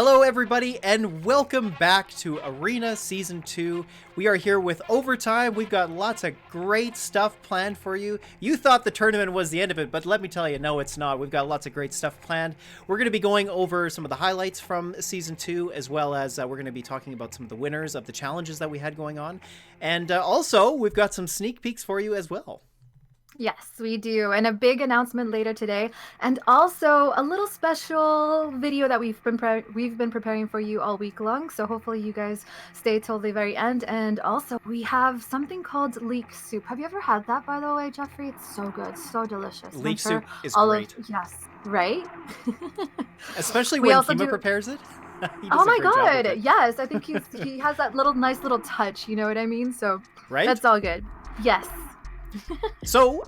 Hello, everybody, and welcome back to Arena Season 2. We are here with Overtime. We've got lots of great stuff planned for you. You thought the tournament was the end of it, but let me tell you, no, it's not. We've got lots of great stuff planned. We're going to be going over some of the highlights from Season 2, as well as we're going to be talking about some of the winners of the challenges that we had going on. And also, we've got some sneak peeks for you as well. Yes, we do. And a big announcement later today. And also a little special video that we've been preparing for you all week long. So hopefully you guys stay till the very end. And also we have something called leek soup. Have you ever had that, by the way, Jeffrey? It's so good, so delicious. And I'm Leek sure soup is all of great. yes, right? Especially We when also Kima do. prepares it. He Oh does a my great job with God. it. Yes, I think he has that nice little touch, you know what I mean? So Right? that's all good. Yes. So,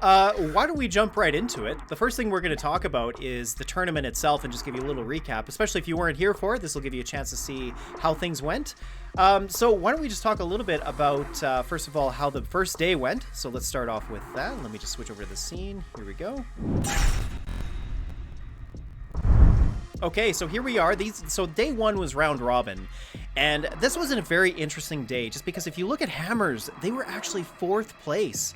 why don't we jump right into it? The first thing we're going to talk about is the tournament itself and just give you a little recap, especially if you weren't here for it. This will give you a chance to see how things went. So why don't we just talk a little bit about, first of all, how the first day went. So let's start off with that. Let me just switch over to the scene. Here we go. Okay, so here we are. So day one was round robin, and this was a very interesting day, just because if you look at Hammers, they were actually fourth place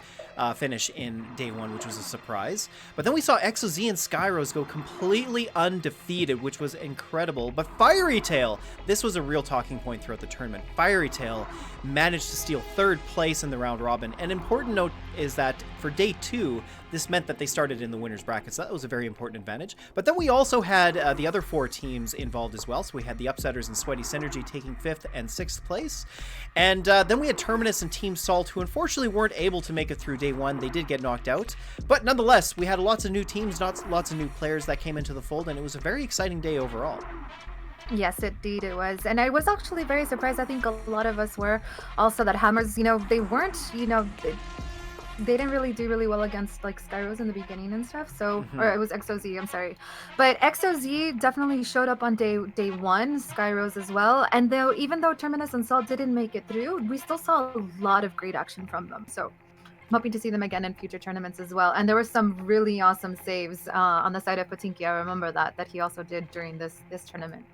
finish in day one, which was a surprise. But then we saw XOZ and Skyrose go completely undefeated, which was incredible. But Fiery Tail, this was a real talking point throughout the tournament. Fiery Tail managed to steal third place in the round robin. An important note is that for day two, this meant that they started in the winner's bracket, so that was a very important advantage. But then we also had the other four teams involved as well. So we had the Upsetters and Sweaty Synergy taking 5th and 6th place. And then we had Terminus and Team Salt, who unfortunately weren't able to make it through day one. They did get knocked out. But nonetheless, we had lots of new teams, lots of new players that came into the fold, and it was a very exciting day overall. Yes, indeed it was. And I was actually very surprised. I think a lot of us were also that Hammers, they weren't, they didn't really do really well against like Skyros in the beginning and stuff. So, or it was XOZ, I'm sorry. But XOZ definitely showed up on day one, Skyros as well. And even though Terminus and Salt didn't make it through, we still saw a lot of great action from them. So I'm hoping to see them again in future tournaments as well. And there were some really awesome saves on the side of Patinki. I remember that he also did during this tournament.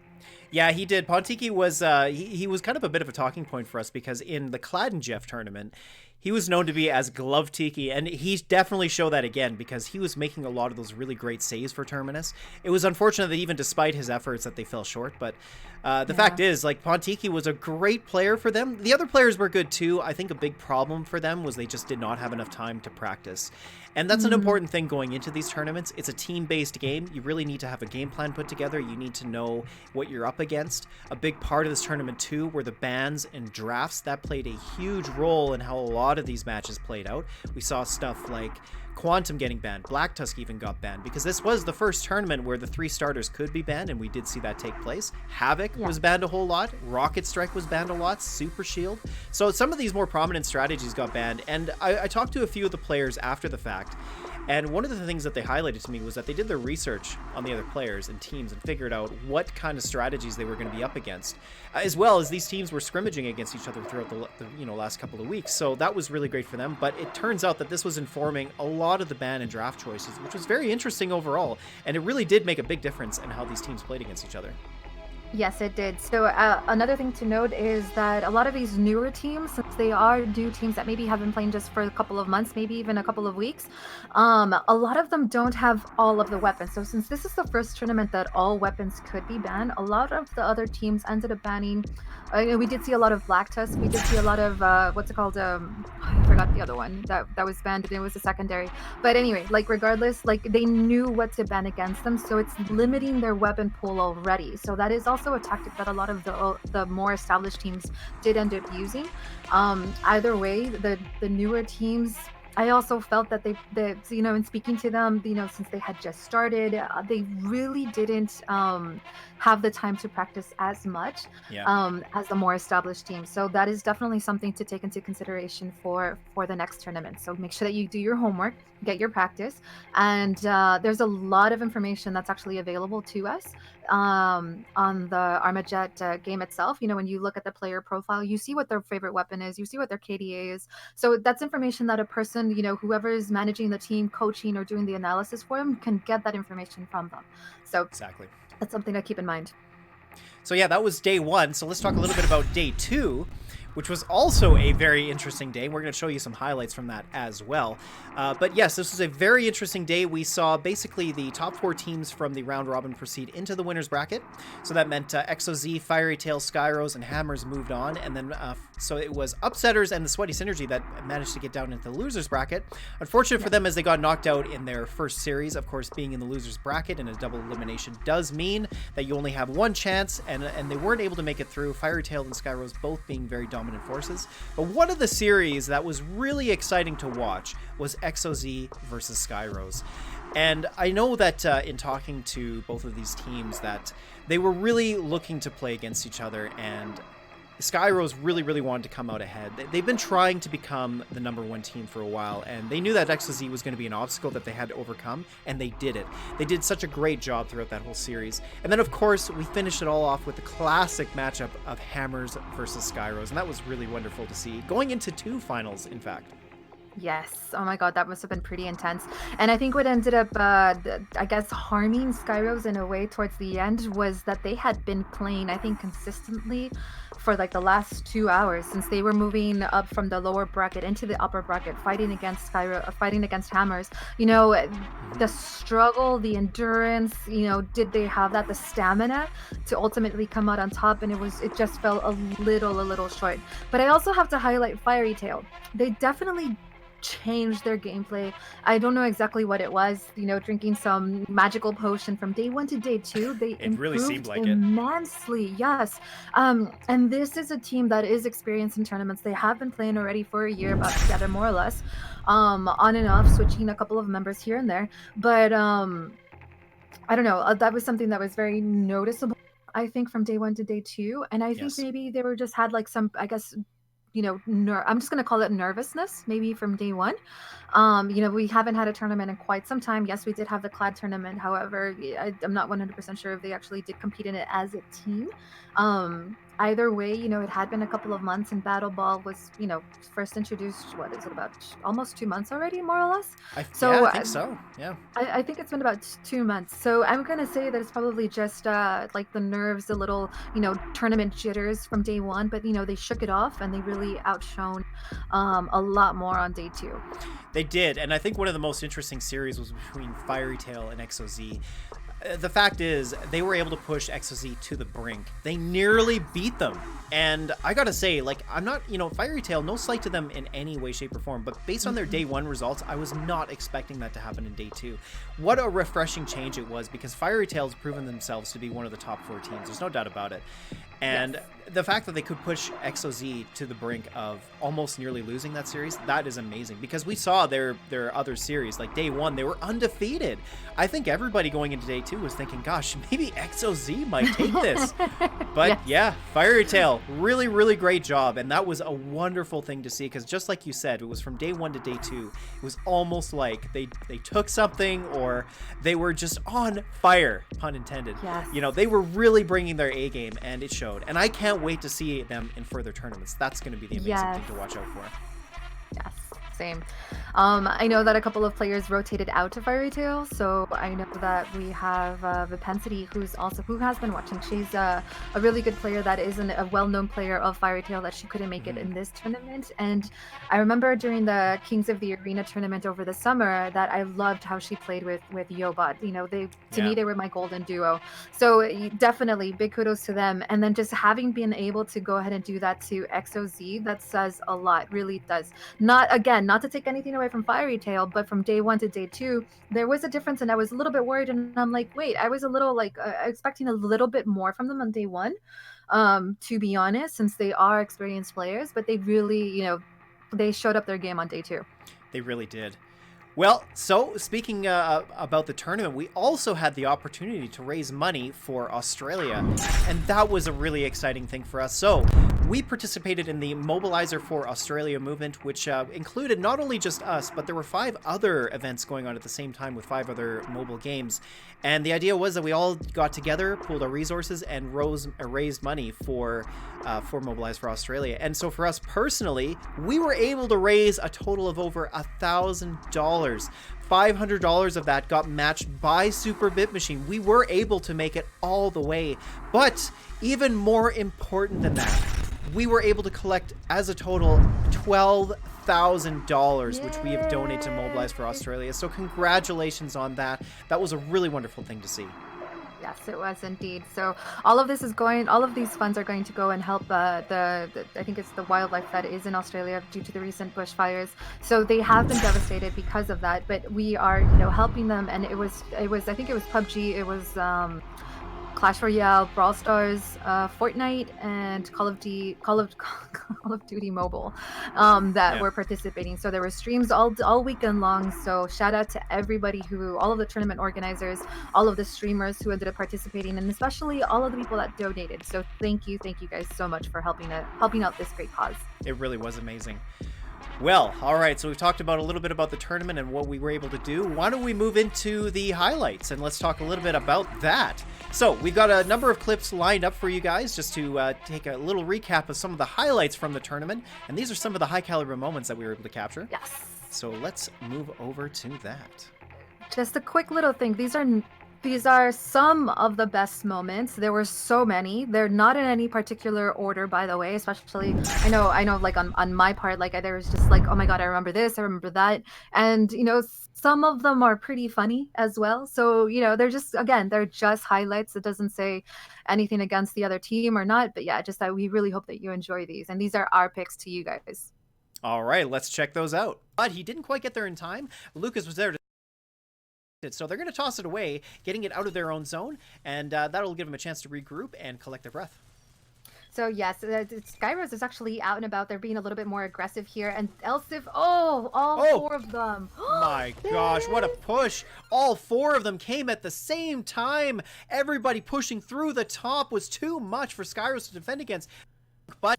Yeah, he did. Pontiki was he was kind of a bit of a talking point for us because in the Cladden Jeff tournament, he was known to be as Glove Tiki, and he definitely showed that again because he was making a lot of those really great saves for Terminus. It was unfortunate that even despite his efforts that they fell short, but the fact is, like, Pontiki was a great player for them. The other players were good too. I think a big problem for them was they just did not have enough time to practice. And that's an important thing going into these tournaments. It's a team-based game. You really need to have a game plan put together. You need to know what you're up against. A big part of this tournament too were the bans and drafts. That played a huge role in how a lot of these matches played out. We saw stuff like Quantum getting banned. Black Tusk even got banned because this was the first tournament where the 3 starters could be banned, and we did see that take place. Havoc was banned a whole lot. Rocket Strike was banned a lot. Super Shield. So some of these more prominent strategies got banned, and I talked to a few of the players after the fact, and one of the things that they highlighted to me was that they did their research on the other players and teams and figured out what kind of strategies they were going to be up against, as well as these teams were scrimmaging against each other throughout the last couple of weeks. So that was really great for them. But it turns out that this was informing a lot of the ban and draft choices, which was very interesting overall. And it really did make a big difference in how these teams played against each other. Yes, it did. So another thing to note is that a lot of these newer teams, since they are new teams that maybe have been playing just for a couple of months, maybe even a couple of weeks, a lot of them don't have all of the weapons. So since this is the first tournament that all weapons could be banned, a lot of the other teams ended up banning. We did see a lot of Black Tusk. We did see a lot of what's it called? I forgot the other one that was banned. And it was a secondary. But anyway, like regardless, like they knew what to ban against them, so it's limiting their weapon pool already. So that is also a tactic that a lot of the more established teams did end up using. Either way, the newer teams, I also felt that they in speaking to them, since they had just started, they really didn't have the time to practice as much as the more established teams. So that is definitely something to take into consideration for the next tournament. So make sure that you do your homework, get your practice, and there's a lot of information that's actually available to us on the ARMAJET game itself. When you look at the player profile, you see what their favorite weapon is, you see what their KDA is. So that's information that a person, whoever is managing the team, coaching, or doing the analysis for them, can get that information from them. So Exactly. that's something to keep in mind. So yeah, that was day 1. So let's talk a little bit about day 2, which was also a very interesting day. We're going to show you some highlights from that as well. But yes, this was a very interesting day. We saw basically the top 4 teams from the round robin proceed into the winner's bracket. So that meant XOZ, Fiery Tail, Skyrose, and Hammers moved on. And then so it was Upsetters and the Sweaty Synergy that managed to get down into the loser's bracket. Unfortunate for them as they got knocked out in their first series. Of course, being in the loser's bracket and a double elimination does mean that you only have one chance, and they weren't able to make it through. Fiery Tail and Skyrose both being very dominant forces. But one of the series that was really exciting to watch was XOZ versus Skyrose. And I know that in talking to both of these teams that they were really looking to play against each other, and Skyrose really wanted to come out ahead. They've been trying to become the #1 team for a while, and they knew that XOZ was going to be an obstacle that they had to overcome, and they did it. They did such a great job throughout that whole series. And then, of course, we finished it all off with the classic matchup of Hammers versus Skyrose, and that was really wonderful to see, going into 2 finals, in fact. Yes. Oh my God, that must have been pretty intense. And I think what ended up, I guess, harming Skyrose in a way towards the end was that they had been playing, I think, consistently for like the last 2 hours since they were moving up from the lower bracket into the upper bracket, fighting against fighting against Hammers. You know, the struggle, the endurance. You know, did they have the stamina to ultimately come out on top? And it just fell a little short. But I also have to highlight Fiery Tail. They definitely changed their gameplay. I don't know exactly what it was, you know, drinking some magical potion from day 1 to day 2. They It really seemed like it. immensely. Yes. And this is a team that is experienced in tournaments. They have been playing already for a year, about together more or less, on and off, switching a couple of members here and there. But I don't know, that was something that was very noticeable, I think, from day 1 to day 2. And I think Yes. maybe they were just had like some, I guess, you know, I'm just going to call it nervousness, maybe from day 1. You know, we haven't had a tournament in quite some time. Yes, we did have the Clad tournament. However, I'm not 100% sure if they actually did compete in it as a team. Either way, you know, it had been a couple of months, and Battle Ball was, you know, first introduced, what is it, about almost 2 months already, more or less? I think so. Yeah. I think it's been about 2 months. So I'm going to say that it's probably just like the nerves, the little, you know, tournament jitters from day 1. But, you know, they shook it off and they really outshone a lot more on day 2. They did. And I think one of the most interesting series was between Fiery Tail and XOZ. The fact is, they were able to push XOZ to the brink. They nearly beat them. And I gotta say, like, I'm not, you know, Fiery Tail, no slight to them in any way, shape, or form, but based on their day 1 results, I was not expecting that to happen in day 2. What a refreshing change it was, because Fiery Tail's proven themselves to be one of the top 4 teams. There's no doubt about it. And yes, the fact that they could push XOZ to the brink of almost nearly losing that series, that is amazing, because we saw their other series, like day 1, they were undefeated. I think everybody going into day 2 was thinking, gosh, maybe XOZ might take this. But yeah, Fiery Tail, really great job. And that was a wonderful thing to see, because just like you said, it was from day 1 to day 2. It was almost like they took something, or they were just on fire, pun intended. Yes. You know, they were really bringing their A game, and it showed. And I can't wait to see them in further tournaments. That's going to be the amazing thing to watch out for. Yes, same. I know that a couple of players rotated out to Fiery Tail, so I know that we have Vipensity, who has been watching. She's a really good player that isn't a well-known player of Fiery Tail, that she couldn't make it in this tournament. And I remember during the Kings of the Arena tournament over the summer that I loved how she played with Yobot. You know, to me, they were my golden duo. So definitely big kudos to them. And then just having been able to go ahead and do that to XOZ, that says a lot, really does. Not to take anything away from Fiery Tail, but from day 1 to day 2, there was a difference, and I was a little bit worried, and I'm like, wait, I was a little like expecting a little bit more from them on day 1, to be honest, since they are experienced players, but they really, you know, they showed up their game on day 2. They really did. Well, so speaking about the tournament, we also had the opportunity to raise money for Australia, and that was a really exciting thing for us. So we participated in the Mobilizer for Australia movement, which included not only just us, but there were 5 other events going on at the same time with 5 other mobile games. And the idea was that we all got together, pooled our resources, and raised money for Mobilize for Australia. And so for us personally, we were able to raise a total of over $1,000. $500 of that got matched by Super Bit Machine. We were able to make it all the way. But even more important than that, we were able to collect as a total $12,000, which we have donated to Mobilize for Australia. So congratulations on that. That was a really wonderful thing to see. Yes, it was indeed. So all of these funds are going to go and help I think it's the wildlife that is in Australia due to the recent bushfires. So they have been devastated because of that, but we are, helping them. And it was I think it was PUBG, it was Clash Royale, Brawl Stars, Fortnite, and Call of Duty Mobile that were participating. So there were streams all weekend long. So shout out to everybody all of the tournament organizers, all of the streamers who ended up participating, and especially all of the people that donated. So thank you guys so much for helping out this great cause. It really was amazing. Well, all right, so we've talked about a little bit about the tournament and what we were able to do. Why don't we move into the highlights, and let's talk a little bit about that. So we've got a number of clips lined up for you guys just to take a little recap of some of the highlights from the tournament, and these are some of the high-caliber moments that we were able to capture. Yes. So let's move over to that. Just a quick little thing. These are some of the best moments. There were so many. They're not in any particular order, by the way, especially I know like on my part, like there was just like, oh my God, I remember this, I remember that. And, some of them are pretty funny as well. So, they're just highlights. It doesn't say anything against the other team or not. But yeah, just that we really hope that you enjoy these. And these are our picks to you guys. All right, let's check those out. But he didn't quite get there in time. Lucas was there to so they're going to toss it away, getting it out of their own zone, and that'll give them a chance to regroup and collect their breath. So yes, Skyrose is actually out and about. They're being a little bit more aggressive here, and Elsif, all 4 of them. My gosh, what a push. All 4 of them came at the same time. Everybody pushing through the top was too much for Skyrose to defend against. But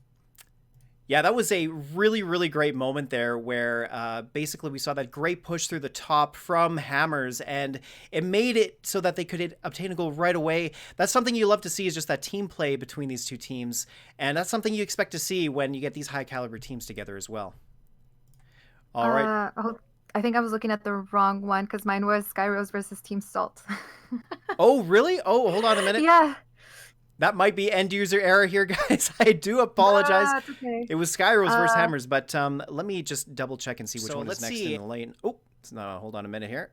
yeah, that was a really, really great moment there where basically we saw that great push through the top from Hammers, and it made it so that they could obtain a goal right away. That's something you love to see, is just that team play between these two teams, and that's something you expect to see when you get these high-caliber teams together as well. All right. I think I was looking at the wrong one because mine was Skyrose versus Team Salt. Oh, really? Oh, hold on a minute. Yeah. That might be end user error here, guys. I do apologize. It's okay. It was Skyrose versus Hammers, but let me just double check and see which one is next in the lane. Oh, no, hold on a minute here.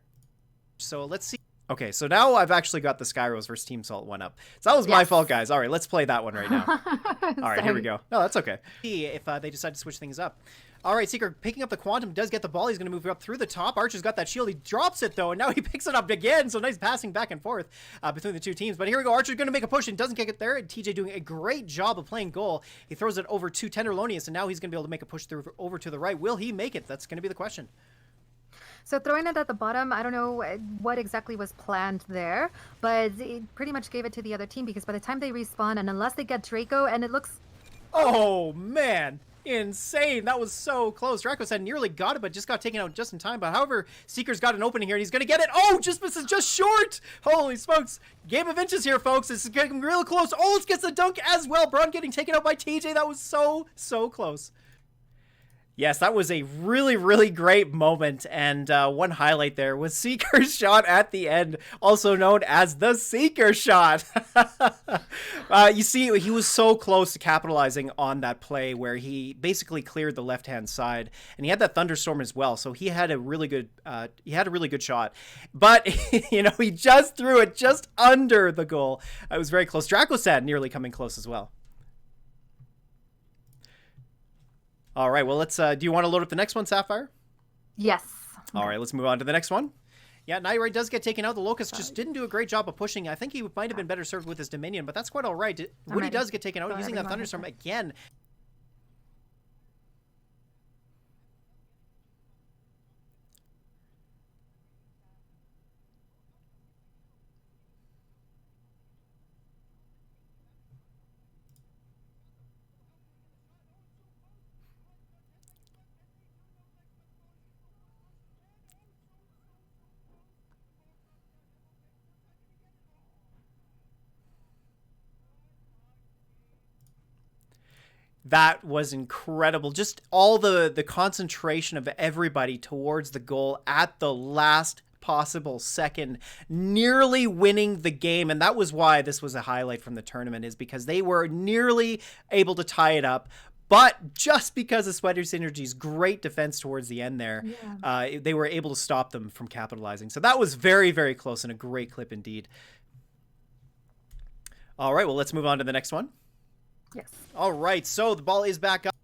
So let's see. Okay, so now I've actually got the Skyrose versus Team Salt one up. So that was my fault, guys. All right, let's play that one right now. All right, here we go. No, that's okay. See if they decide to switch things up. All right, Seeker picking up the Quantum, does get the ball. He's going to move up through the top. Archer's got that shield. He drops it, though, and now he picks it up again. So nice passing back and forth between the two teams. But here we go. Archer's going to make a push and doesn't get it there. And TJ doing a great job of playing goal. He throws it over to Tenderlonius, and now he's going to be able to make a push through over to the right. Will he make it? That's going to be the question. So throwing it at the bottom, I don't know what exactly was planned there, but it pretty much gave it to the other team because by the time they respawn, and unless they get Draco, and it looks... Oh, man. Insane. That was so close. Draco said nearly got it, but just got taken out just in time. But however, Seeker's got an opening here, and he's going to get it. Oh, this is just short. Holy smokes. Game of inches here, folks. This is getting real close. Oh, it gets the dunk as well. Braun getting taken out by TJ. That was so close. Yes, that was a really, really great moment, and one highlight there was Seeker's shot at the end, also known as the Seeker shot. You see, he was so close to capitalizing on that play where he basically cleared the left-hand side, and he had that thunderstorm as well, so he had a really good shot. But he just threw it just under the goal. It was very close. Dracosad nearly coming close as well. All right, well, let's, do you want to load up the next one, Sapphire? Yes. All right, let's move on to the next one. Yeah, Nightray does get taken out. The Locust just didn't do a great job of pushing. I think he might have been better served with his Dominion, but that's quite all right. Woody does get taken out using that Thunderstorm again. That was incredible. Just all the concentration of everybody towards the goal at the last possible second, nearly winning the game. And that was why this was a highlight from the tournament, is because they were nearly able to tie it up. But just because of Sweater Synergy's great defense towards the end there, they were able to stop them from capitalizing. So that was very, very close and a great clip indeed. All right, well, let's move on to the next one. Yes. All right, so the ball is back up.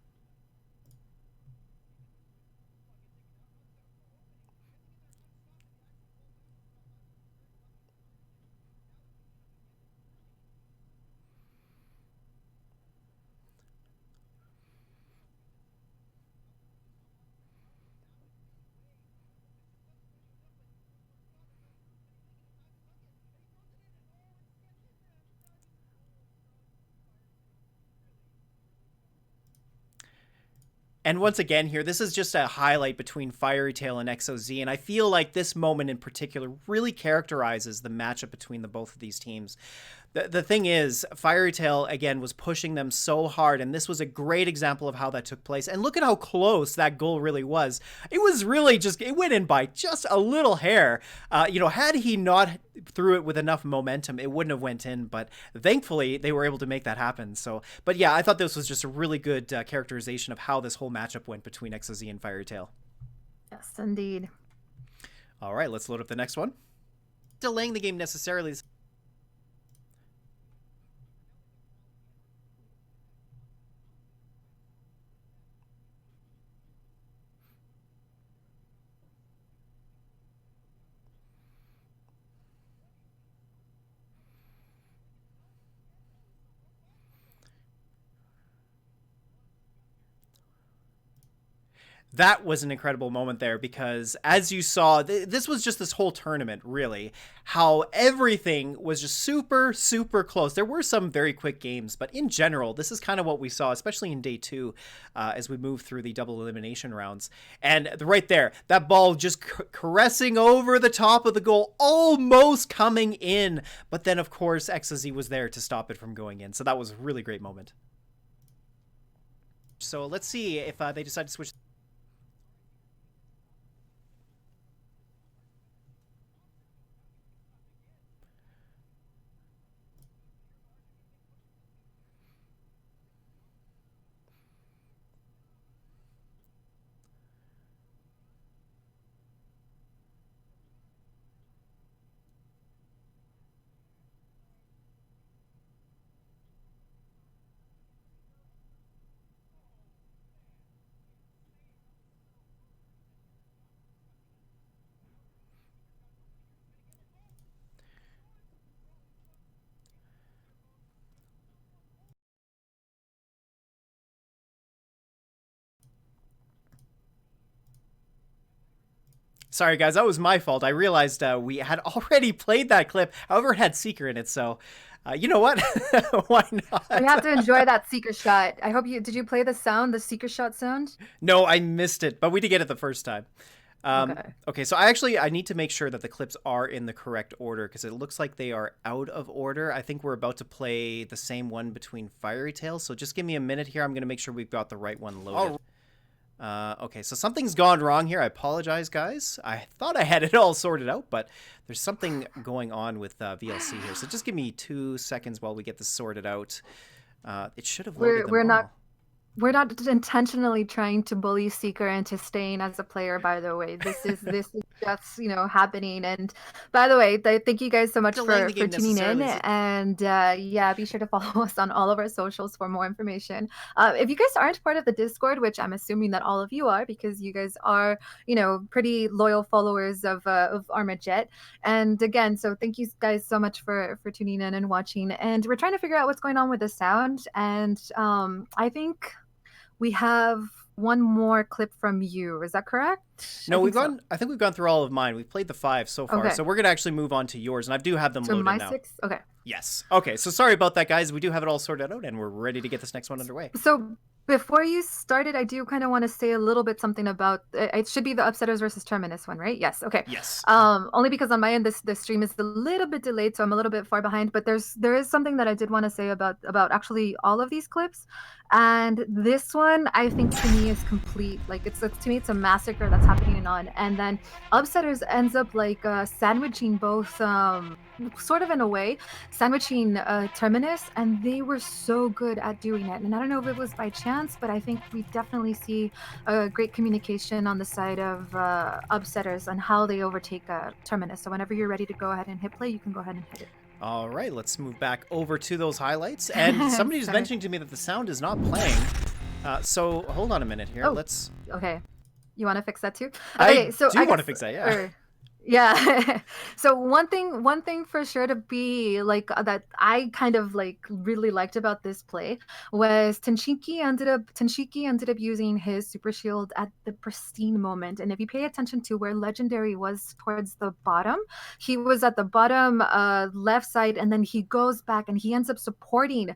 And once again here, this is just a highlight between Fairy Tail and XOZ, and I feel like this moment in particular really characterizes the matchup between the both of these teams. The thing is, Fairy Tail, again, was pushing them so hard, and this was a great example of how that took place. And look at how close that goal really was. It was really just, it went in by just a little hair. Had he not threw it with enough momentum, it wouldn't have went in, but thankfully they were able to make that happen. So, but yeah, I thought this was just a really good characterization of how this whole matchup went between XOZ and Fairy Tail. Yes, indeed. All right, let's load up the next one. Delaying the game necessarily. That was an incredible moment there because, as you saw, this was just this whole tournament, really, how everything was just super, super close. There were some very quick games, but in general, this is kind of what we saw, especially in day two, as we move through the double elimination rounds. And right there, that ball just caressing over the top of the goal, almost coming in. But then, of course, XOZ was there to stop it from going in. So that was a really great moment. So let's see if they decide to switch. Sorry, guys, that was my fault. I realized we had already played that clip. However, it had Seeker in it, so you know what? Why not? We have to enjoy that Seeker shot. I hope you did. You play the sound, the Seeker shot sound? No, I missed it, but we did get it the first time. Okay, so I need to make sure that the clips are in the correct order because it looks like they are out of order. I think we're about to play the same one between Fairy Tail, so just give me a minute here. I'm going to make sure we've got the right one loaded. Okay, so something's gone wrong here. I apologize, guys. I thought I had it all sorted out, but there's something going on with VLC here. So just give me 2 seconds while we get this sorted out. It should have loaded them all. We're not intentionally trying to bully Seeker into staying as a player, by the way. This is just, happening. And by the way, thank you guys so much for tuning in. And yeah, be sure to follow us on all of our socials for more information. If you guys aren't part of the Discord, which I'm assuming that all of you are, because you guys are, pretty loyal followers of ARMAJET. And again, so thank you guys so much for tuning in and watching. And we're trying to figure out what's going on with the sound. And I think we have one more clip from you. Is that correct? No, I think we've gone through all of mine. We've played the 5 so far. Okay. So we're going to actually move on to yours. And I do have them loaded now. 6? Okay. Yes. Okay. So sorry about that, guys. We do have it all sorted out and we're ready to get this next one underway. So Before you started, I do kind of want to say a little bit something about it should be the Upsetters versus Terminus one, right? Yes. Okay. Yes. Only because on my end this stream is a little bit delayed, so I'm a little bit far behind. But there is something that I did want to say about actually all of these clips, and this one I think to me is complete. Like it's to me it's a massacre that's happening on, and then Upsetters ends up like sandwiching both sort of in a way sandwiching Terminus, and they were so good at doing it. And I don't know if it was by chance, but I think we definitely see great communication on the side of Upsetters on how they overtake Terminus. So whenever you're ready to go ahead and hit play, you can go ahead and hit it. All right, let's move back over to those highlights. And somebody was mentioning to me that the sound is not playing. So hold on a minute here. Let's. Okay. You want to fix that too? Okay, I do want to fix that, yeah. Yeah. So one thing for sure to be like that I kind of like really liked about this play was Tenshiki ended up using his super shield at the pristine moment. And if you pay attention to where Legendary was towards the bottom, he was at the bottom left side, and then he goes back and he ends up supporting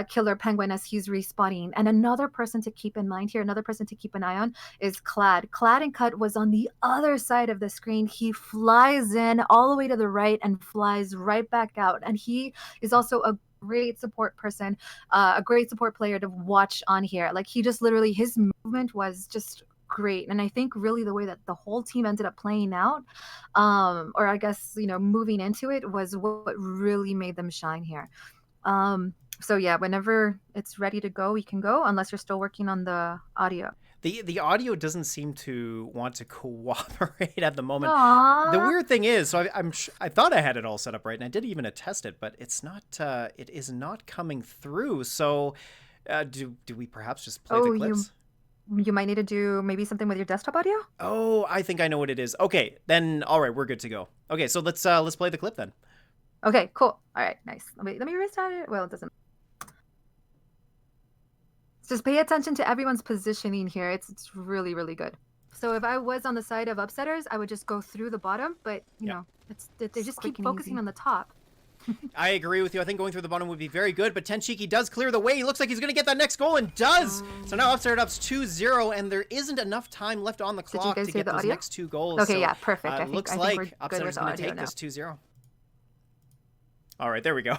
Killer Penguin as he's respawning. And another person to keep in mind here, another person to keep an eye on is Clad. Clad and Cut was on the other side of the screen. He flies in all the way to the right and flies right back out. And he is also a great support person, a great support player to watch on here. Like he just literally, his movement was just great. And I think really the way that the whole team ended up playing out, or I guess, moving into it was what really made them shine here. So yeah, whenever it's ready to go, we can go, unless you're still working on the audio. The audio doesn't seem to want to cooperate at the moment. Aww. The weird thing is, so I thought I had it all set up right, and I did even test it, but it's not. It is not coming through. So, do we perhaps just play the clips? You might need to do maybe something with your desktop audio. Oh, I think I know what it is. Okay, then all right, we're good to go. Okay, so let's play the clip then. Okay, cool. All right, nice. Let me restart it. Well, it doesn't. Just pay attention to everyone's positioning here. It's really, really good. So if I was on the side of Upsetters, I would just go through the bottom, but you know, they just keep focusing on the top. I agree with you. I think going through the bottom would be very good, but Tenshiki does clear the way. He looks like he's going to get that next goal, and does. So now Upsetters up's 2-0, and there isn't enough time left on the clock to get those next two goals. Okay, so, yeah, perfect. I looks like Upsetters going to take this 2-0. All right, there we go.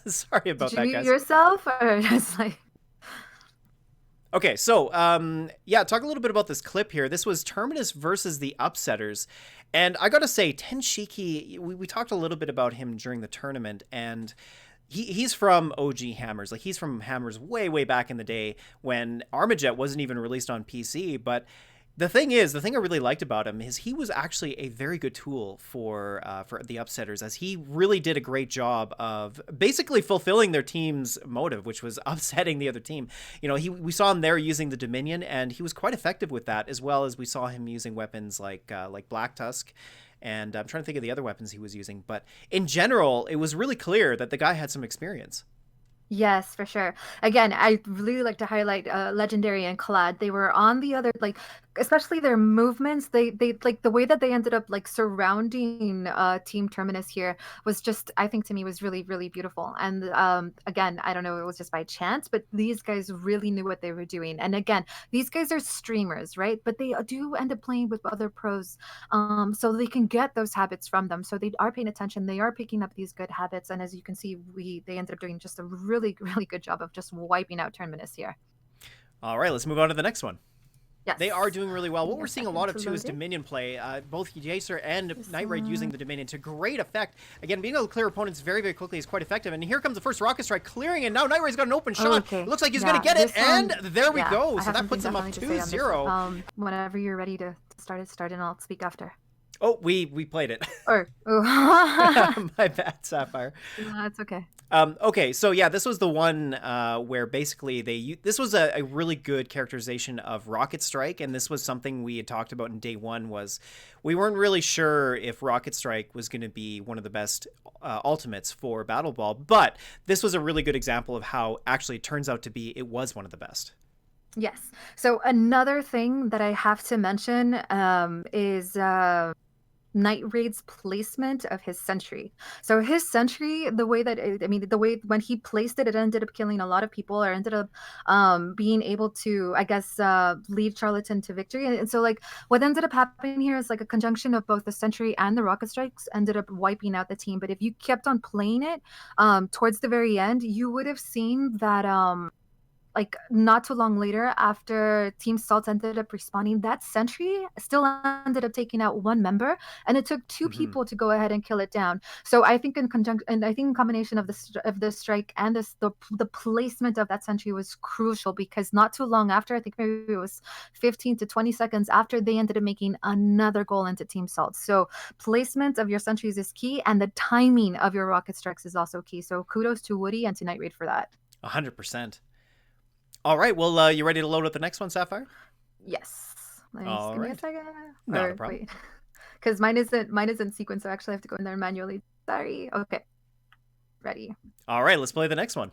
Sorry about that, guys. Did you mute yourself, or just like... Okay, so, yeah, talk a little bit about this clip here. This was Terminus versus the Upsetters. And I gotta say, Tenshiki, we talked a little bit about him during the tournament, and he's from OG Hammers. Like, he's from Hammers way, way back in the day when ARMAJET wasn't even released on PC. But the thing I really liked about him is he was actually a very good tool for the Upsetters, as he really did a great job of basically fulfilling their team's motive, which was upsetting the other team. You know, we saw him there using the Dominion, and he was quite effective with that, as well as we saw him using weapons like Black Tusk. And I'm trying to think of the other weapons he was using. But in general, it was really clear that the guy had some experience. Yes, for sure. Again, I really like to highlight Legendary and Clad. They were on the other, like, especially their movements. They like the way that they ended up like surrounding Team Terminus here was just, I think to me, was really, really beautiful. And again, I don't know, it was just by chance, but these guys really knew what they were doing. And again, these guys are streamers, right? But they do end up playing with other pros, so they can get those habits from them. So they are paying attention. They are picking up these good habits. And as you can see, they ended up doing just a really, really good job of just wiping out Terminus here. All right, let's move on to the next one. Yes. They are doing really well. What we're seeing a lot of, too, is Dominion play. Both Jacer and Night Raid using the Dominion to great effect. Again, being able to clear opponents very, very quickly is quite effective. And here comes the first Rocket Strike clearing, and now Night Raid's got an open shot. Okay. It looks like he's going to get it, and there we go. So that puts him up 2-0. Whenever you're ready to start it, and I'll speak after. Oh, we played it. My bad, Sapphire. No, it's okay. Okay, so yeah, this was the one where basically this was a really good characterization of Rocket Strike, and this was something we had talked about in day one. Was we weren't really sure if Rocket Strike was going to be one of the best ultimates for Battle Ball, but this was a really good example of how actually it turns out to be it was one of the best. Yes. So another thing that I have to mention is Night Raid's placement of his sentry. So his sentry, the way that I mean, the way when he placed it, it ended up killing a lot of people, or ended up being able to, I guess, lead Charlatan to victory. And so, like, what ended up happening here is like a conjunction of both the sentry and the rocket strikes ended up wiping out the team. But if you kept on playing it, towards the very end, you would have seen that like not too long later, after Team Salt ended up respawning, that sentry still ended up taking out one member, and it took two Hmm. people to go ahead and kill it down. So I think in conjunction, and I think in combination of the strike and the placement of that sentry was crucial, because not too long after, I think maybe it was 15 to 20 seconds after, they ended up making another goal into Team Salt. So placement of your sentries is key, and the timing of your rocket strikes is also key. So kudos to Woody and to Night Raid for that. 100%. All right. Well, you ready to load up the next one, Sapphire? Yes. Just All give me a right. second. Not a Or problem. wait. Because mine isn't sequence, so I actually have to go in there manually. Sorry. Okay. Ready. All right. Let's play the next one.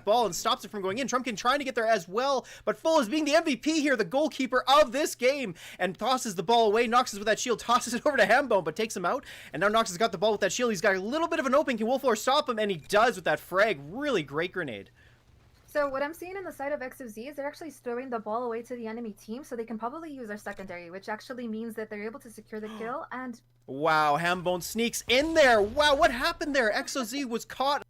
Ball and stops it from going in. Trumpkin trying to get there as well, but Full is being the MVP here, the goalkeeper of this game, and tosses the ball away. Noxus with that shield tosses it over to Hambone, but takes him out. And now Noxus has got the ball with that shield. He's got a little bit of an opening. Can Wolflore stop him? And he does with that frag. Really great grenade. So what I'm seeing on the side of XOZ is they're actually throwing the ball away to the enemy team, so they can probably use their secondary, which actually means that they're able to secure the kill. And Wow, Hambone sneaks in there. Wow, what happened there? XOZ was caught.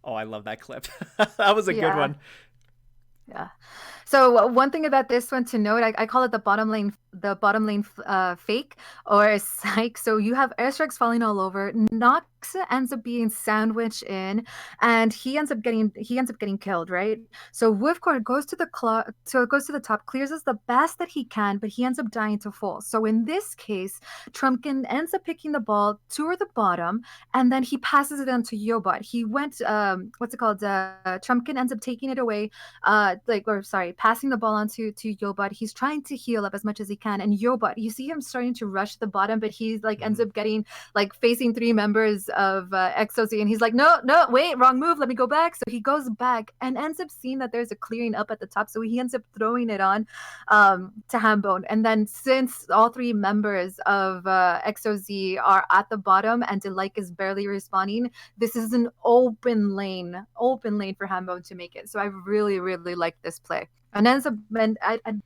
Oh, I love that clip. That was a good yeah, one. yeah. So one thing about this one to note, I call it the bottom lane fake or psych. So you have airstrikes falling all over. Nox ends up being sandwiched in, and he ends up getting killed, right? So Wolfcore goes to goes to the top, clears as the best that he can, but he ends up dying to Full. So in this case, Trumpkin ends up picking the ball toward the bottom, and then he passes it on to Yobot. He went what's it called? Trumpkin ends up taking it away, passing the ball on to Yobot. He's trying to heal up as much as he can. And Yobot, you see him starting to rush the bottom, but he like ends up getting like facing three members of XOZ, and he's like, no, no, wait, wrong move. Let me go back. So he goes back and ends up seeing that there's a clearing up at the top. So he ends up throwing it on to Hambone. And then since all three members of XOZ are at the bottom and Delike is barely respawning, this is an open lane for Hambone to make it. So I really, really like this play. And I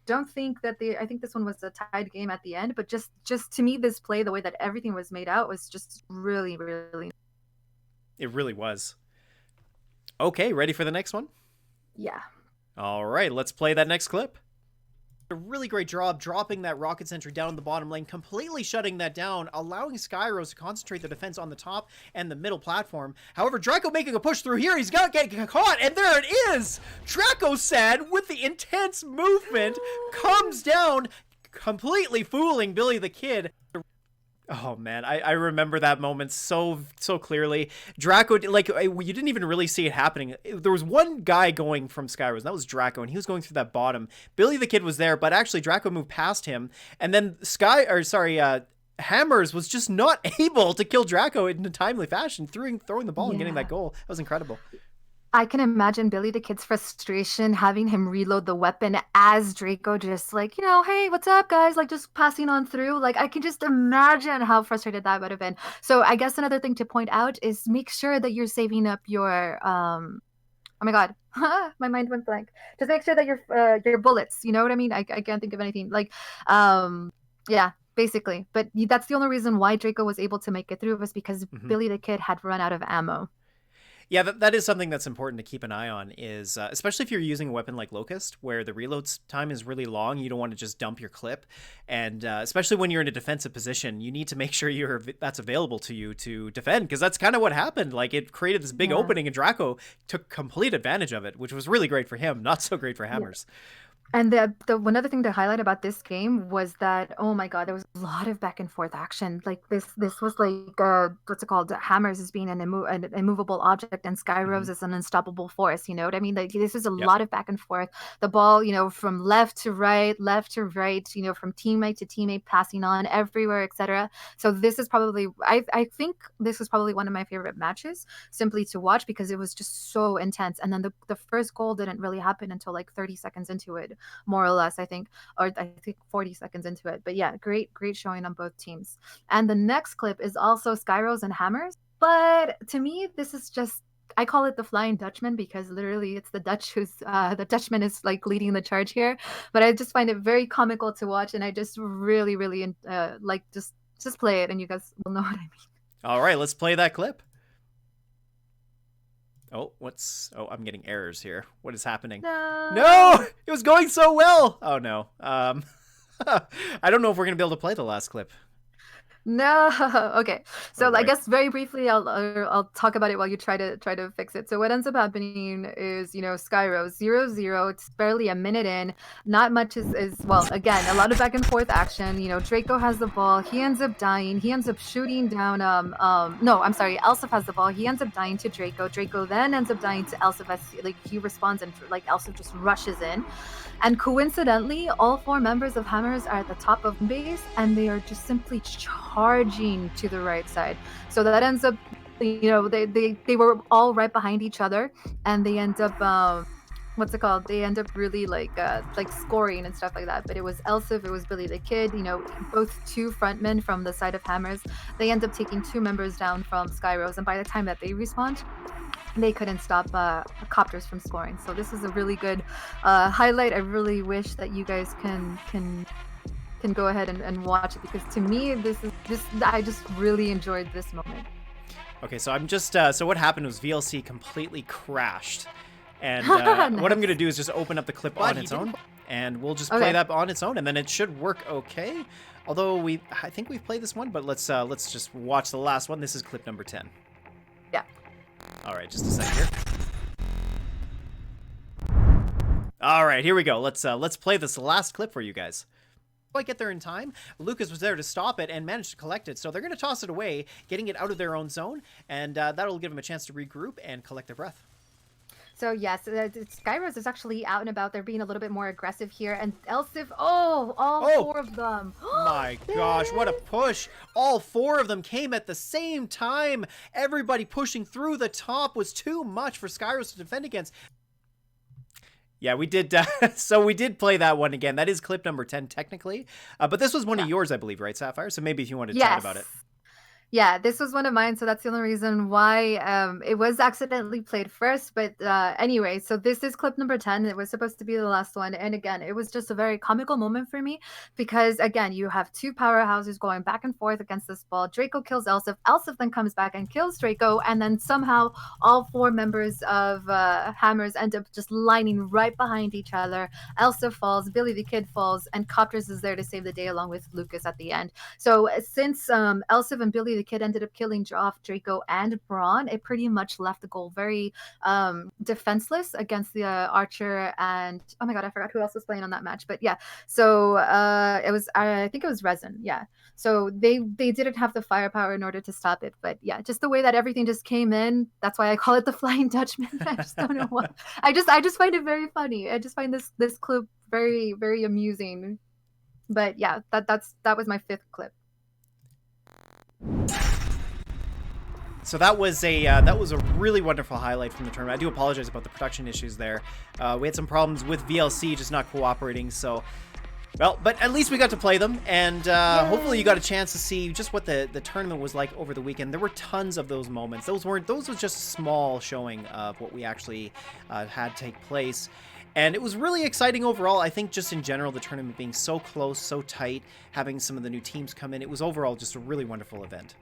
don't think that I think this one was a tied game at the end, but just to me, this play, the way that everything was made out, was just really, really. It really was. Okay, ready for the next one? Yeah. All right, let's play that next clip. A really great job dropping that rocket sentry down the bottom lane, completely shutting that down, allowing Skyrose to concentrate the defense on the top and the middle platform. However, Draco making a push through here. He's got to get caught, and there it is! Draco Sad, with the intense movement, comes down, completely fooling Billy the Kid. Oh man, I remember that moment so clearly. Draco, like, you didn't even really see it happening. There was one guy going from Skyrose, and that was Draco, and he was going through that bottom. Billy the Kid was there, but actually Draco moved past him, and then Hammers was just not able to kill Draco in a timely fashion, throwing the ball and getting that goal. That was incredible. I can imagine Billy the Kid's frustration having him reload the weapon as Draco just like, hey, what's up, guys? Like, just passing on through. Like, I can just imagine how frustrated that would have been. So I guess another thing to point out is make sure that you're saving up your oh my god, my mind went blank. Just make sure that your bullets, you know what I mean? I can't think of anything. Like, yeah, basically. But that's the only reason why Draco was able to make it through, was because Billy the Kid had run out of ammo. Yeah, that is something that's important to keep an eye on, is especially if you're using a weapon like Locust, where the reload time is really long. You don't want to just dump your clip, and especially when you're in a defensive position, you need to make sure that's available to you to defend, because that's kind of what happened. Like, it created this big opening, and Draco took complete advantage of it, which was really great for him, not so great for Hammers. Yeah. And the one other thing to highlight about this game was that, oh my god, there was a lot of back and forth action. Like, this was like what's it called? Hammers as being an immovable object, and Skyrose is an unstoppable force. You know what I mean? Like, this is a lot of back and forth. The ball, from left to right, from teammate to teammate, passing on everywhere, etc. So this is probably, I think this was probably one of my favorite matches, simply to watch, because it was just so intense. And then the first goal didn't really happen until like 30 seconds into it. more or less, I think, or I think 40 seconds into it. But yeah, great showing on both teams. And the next clip is also Skyros and Hammers. But to me, this is just, I call it the Flying Dutchman because literally it's the Dutch who's the Dutchman is like leading the charge here. But I just find it very comical to watch, and I just really like just play it, and you guys will know what I mean. All right, let's play that clip. Oh, I'm getting errors here. What is happening? No, it was going so well. Oh no. I don't know if we're gonna be able to play the last clip. No. Okay. So Oh, I guess very briefly, I'll talk about it while you try to fix it. So what ends up happening is, Skyro 0-0. It's barely a minute in. Not much is well, again, a lot of back and forth action. Draco has the ball. He ends up dying. He ends up shooting down. No, I'm sorry. Elsif has the ball. He ends up dying to Draco. Draco then ends up dying to Elsif as he responds, and like Elsif just rushes in. And coincidentally, all 4 members of Hammers are at the top of base, and they are just simply charging to the right side. So that ends up, they were all right behind each other, and they end up, what's it called? They end up really like scoring and stuff like that. But it was Elsif, it was Billy the Kid, both 2 frontmen from the side of Hammers. They end up taking 2 members down from Skyros, and by the time that they respawned, they couldn't stop Copters from scoring. So this is a really good highlight. I really wish that you guys can go ahead and watch it, because to me I just really enjoyed this moment. Okay, so I'm just so what happened was VLC completely crashed, and Nice. what I'm gonna do is just open up the clip on its own, and we'll just play that on its own, and then it should work okay. Although I think we've played this one, but let's just watch the last one. This is clip number 10. Yeah. All right, just a sec here. All right, here we go. Let's play this last clip for you guys. I get there in time. Lucas was there to stop it and managed to collect it, so they're going to toss it away, getting it out of their own zone, and that'll give them a chance to regroup and collect their breath. So yes, Skyros is actually out and about. They're being a little bit more aggressive here, and Elsif, all 4 of them. My gosh, what a push! All 4 of them came at the same time. Everybody pushing through the top was too much for Skyros to defend against. Yeah, we did. So we did play that one again. That is clip number 10, technically. But this was one of yours, I believe, right, Sapphire? So maybe if you wanted to chat about it. Yeah, this was one of mine, so that's the only reason why it was accidentally played first. But anyway, so this is clip number 10. It was supposed to be the last one. And again, it was just a very comical moment for me because, again, you have 2 powerhouses going back and forth against this ball. Draco kills Elsif. Elsif then comes back and kills Draco. And then somehow all 4 members of Hammers end up just lining right behind each other. Elsif falls, Billy the Kid falls, and Copters is there to save the day along with Lucas at the end. So since Elsif and Billy the Kid ended up killing off Draco and Braun, it pretty much left the goal very defenseless against the Archer and, oh my god, I forgot who else was playing on that match, but yeah. So it was, I think it was Resin, yeah. So they didn't have the firepower in order to stop it, but yeah, just the way that everything just came in, that's why I call it the Flying Dutchman. I just don't know why. I just find it very funny. I just find this clip very, very amusing. But yeah, that was my 5th clip. So that was a really wonderful highlight from the tournament. I do apologize about the production issues there. We had some problems with VLC just not cooperating. So, well, but at least we got to play them, and hopefully you got a chance to see just what the tournament was like over the weekend. There were tons of those moments. Those was just a small showing of what we actually had take place. And it was really exciting overall. I think just in general, the tournament being so close, so tight, having some of the new teams come in, it was overall just a really wonderful event.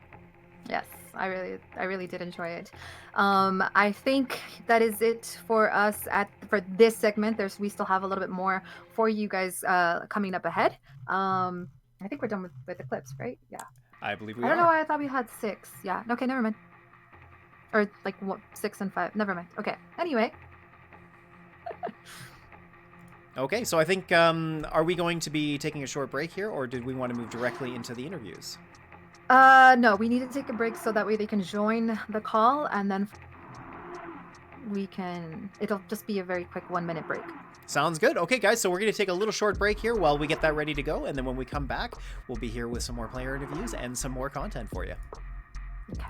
Yes, I really did enjoy it. I think that is it for us for this segment. We still have a little bit more for you guys coming up ahead. I think we're done with the clips, right? Yeah. I believe we are. I don't know why I thought we had 6. Yeah. Okay, never mind. Or like 6 and 5. Never mind. Okay. Anyway. Okay, so I think, are we going to be taking a short break here, or did we want to move directly into the interviews? No, we need to take a break so that way they can join the call, and then it'll just be a very quick 1-minute break. Sounds good. Okay, guys, so we're going to take a little short break here while we get that ready to go, and then when we come back, we'll be here with some more player interviews and some more content for you. Okay.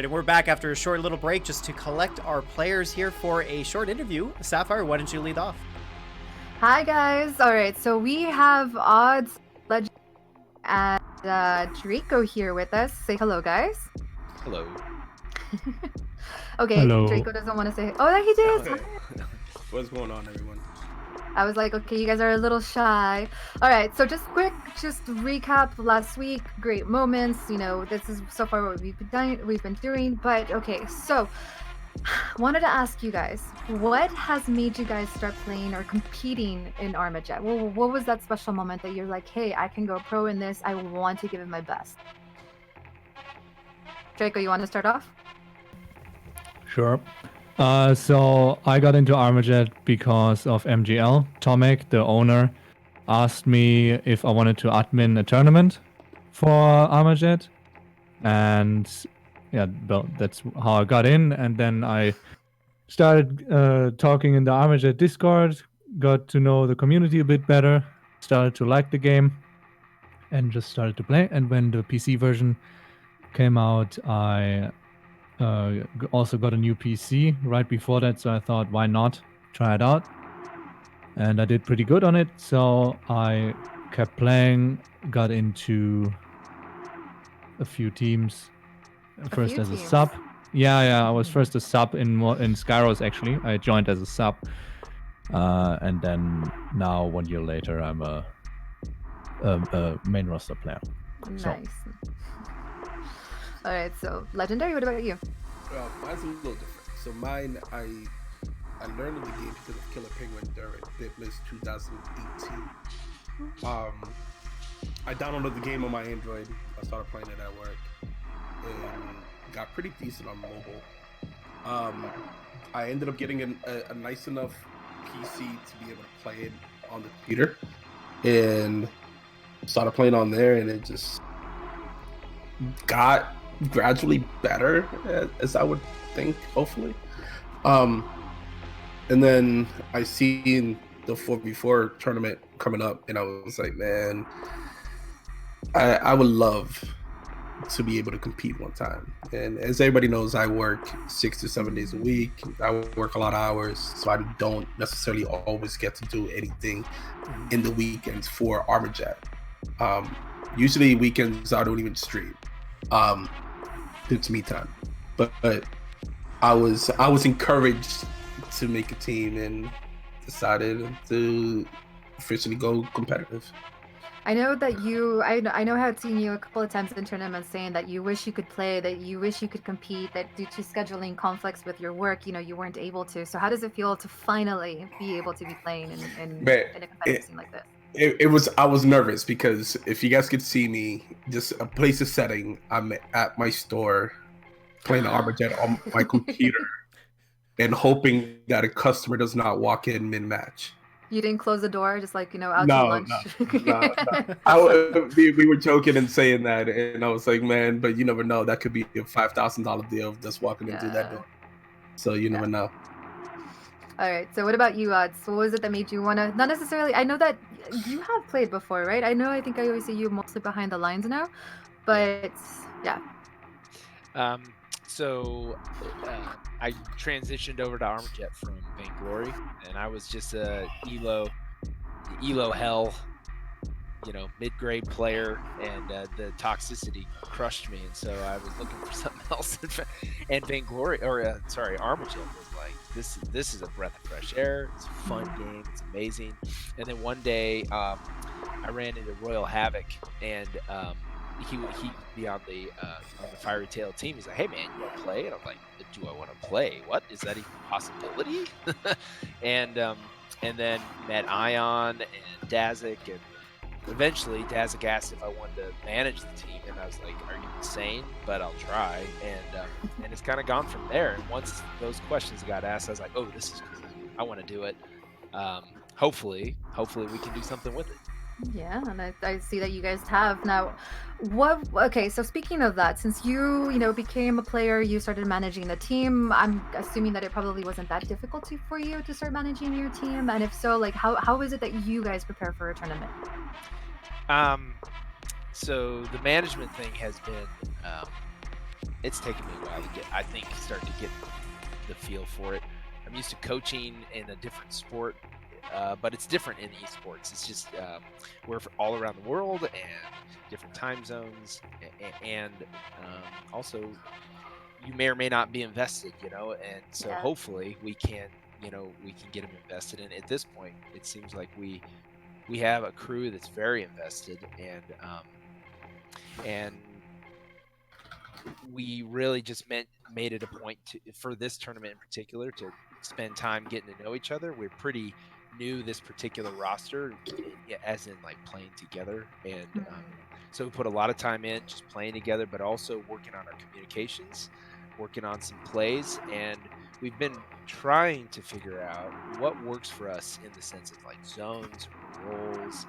right, and we're back after a short little break just to collect our players here for a short interview. Sapphire, why don't you lead off? Hi guys. All right, so we have Odds, Legend, and Draco here with us. Say hello, guys. Hello. Okay, Hello. Draco doesn't want to say. Oh, yeah, he did. Okay. What's going on, everyone? I was like, okay, you guys are a little shy. All right, so just recap last week. Great moments. You know, this is so far what we've been doing. But okay, so wanted to ask you guys, what has made you guys start playing or competing in ARMAJET? Well, what was that special moment that you're like, hey, I can go pro in this. I want to give it my best. Draco, you want to start off? Sure. So I got into ARMAJET because of MGL. Tomek, the owner, asked me if I wanted to admin a tournament for ARMAJET. And yeah, well, that's how I got in. And then I started talking in the ARMAJET Discord, got to know the community a bit better, started to like the game, and just started to play. And when the PC version came out, I also got a new PC right before that, so I thought, why not try it out? And I did pretty good on it, so I kept playing, got into a few teams. First as a sub. Yeah, I was first a sub in Skyros, actually. I joined as a sub. And then now, 1 year later, I'm a main roster player. Nice. So. All right, so Legendary, what about you? Well, mine's a little different. So mine, I learned of the game because of Killer Penguin during BitBlitz 2018. I downloaded the game on my Android. I started playing it at work and got pretty decent on mobile. I ended up getting a nice enough PC to be able to play it on the computer, and started playing on there, and it just got gradually better, as I would think, hopefully. And then I seen the 4v4 tournament coming up, and I was like, man, I would love to be able to compete one time. And as everybody knows, I work 6 to 7 days a week. I work a lot of hours, so I don't necessarily always get to do anything in the weekends for ARMAJET. Usually weekends I don't even stream. It's me time. But I was encouraged to make a team and decided to officially go competitive. I know that I know I've seen you a couple of times in tournaments saying that you wish you could play, that you wish you could compete, that due to scheduling conflicts with your work, you know, you weren't able to. So how does it feel to finally be able to be playing in a competitive scene like this? I was nervous because if you guys could see me, just a place of setting, I'm at my store playing ARMAJET on my computer and hoping that a customer does not walk in mid-match. You didn't close the door, just like, you know, out to lunch? No. We were joking and saying that, and I was like, man, but you never know. That could be a $5,000 deal just walking into that door. So you never know. All right. So what about you, Odds? What was it that made you want to, not necessarily, I know that you have played before, right? I think I always see you mostly behind the lines now, but yeah. So I transitioned over to ARMAJET from Vainglory, and I was just a elo hell, you know, mid-grade player, and the toxicity crushed me, and so I was looking for something else. And Vainglory, ARMAJET was like, this is a breath of fresh air. It's a fun game. It's amazing. And then one day, I ran into Royal Havoc, and he'd be on the Fiery Tail team. He's like, hey man, you want to play? And I'm like, do I want to play? What is that even a possibility? and then met Ion and Dazik, and eventually Dazik asked if I wanted to manage the team, and I was like, are you insane? But I'll try. And it's kind of gone from there. And once those questions got asked, I was like, oh, this is cool. I want to do it. Hopefully we can do something with it. Yeah, and I see that you guys have now. Okay, so speaking of that, since you became a player, you started managing the team. I'm assuming that it probably wasn't that difficult for you to start managing your team, and if so, like how is it that you guys prepare for a tournament? So the management thing has been it's taken me a while to get. I think starting to get the feel for it. I'm used to coaching in a different sport, but it's different in esports. It's just we're all around the world and different time zones, and also you may or may not be invested, and so Yeah. hopefully we can get them invested. And at this point, it seems like we have a crew that's very invested, and we really just made it a point for this tournament in particular to spend time getting to know each other. We're pretty new this particular roster, as in like playing together, and so we put a lot of time in just playing together, but also working on our communications, working on some plays, and we've been trying to figure out what works for us in the sense of like zones, roles,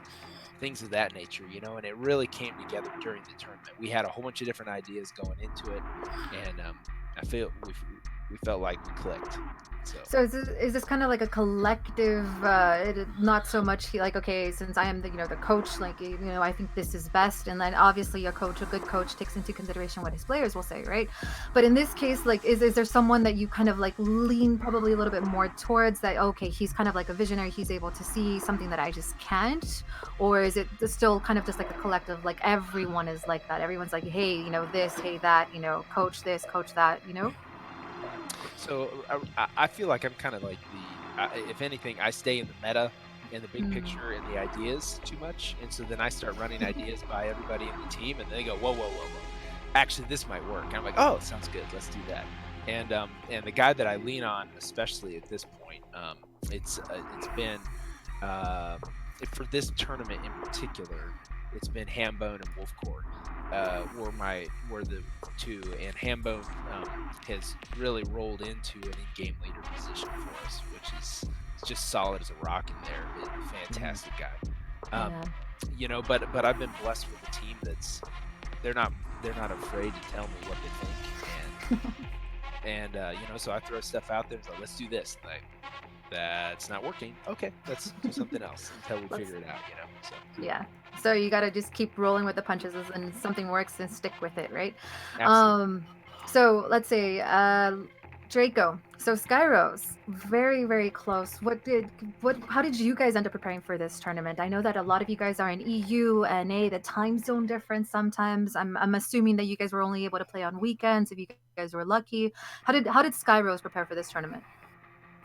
things of that nature, and it really came together during the tournament. We had a whole bunch of different ideas going into it, and I feel we felt like we clicked. So is this kind of like a collective, not so much like, okay, since I am the the coach, like I think this is best, and then obviously a good coach takes into consideration what his players will say, right? But in this case, like, is there someone that you kind of like lean probably a little bit more towards that? Okay, he's kind of like a visionary, he's able to see something that I just can't, or is it still kind of just like a collective, like everyone is like that? Everyone's like, hey, this, hey that, coach this, coach that, So I feel like I'm kind of like if anything, I stay in the meta and the big picture and the ideas too much, and so then I start running ideas by everybody in the team, and they go, whoa, whoa, whoa, whoa, actually this might work. And I'm like, oh, sounds good, let's do that. And the guy that I lean on, especially at this point, it's been for this tournament in particular, it's been Hambone and Wolfcore. Were the two, and Hambone has really rolled into an in-game leader position for us, which is just solid as a rock in there. Fantastic guy. But I've been blessed with a team that's they're not afraid to tell me what they think, and so I throw stuff out there and like, let's do this. Like, that's not working. Okay, let's do something else until we figure it out. So. Yeah. So you got to just keep rolling with the punches, and something works, and stick with it, right? Absolutely. So let's say Draco. So Skyros, very, very close. How did you guys end up preparing for this tournament? I know that a lot of you guys are in EU, NA, the time zone difference sometimes. I'm assuming that you guys were only able to play on weekends if you guys were lucky. How did Skyros prepare for this tournament?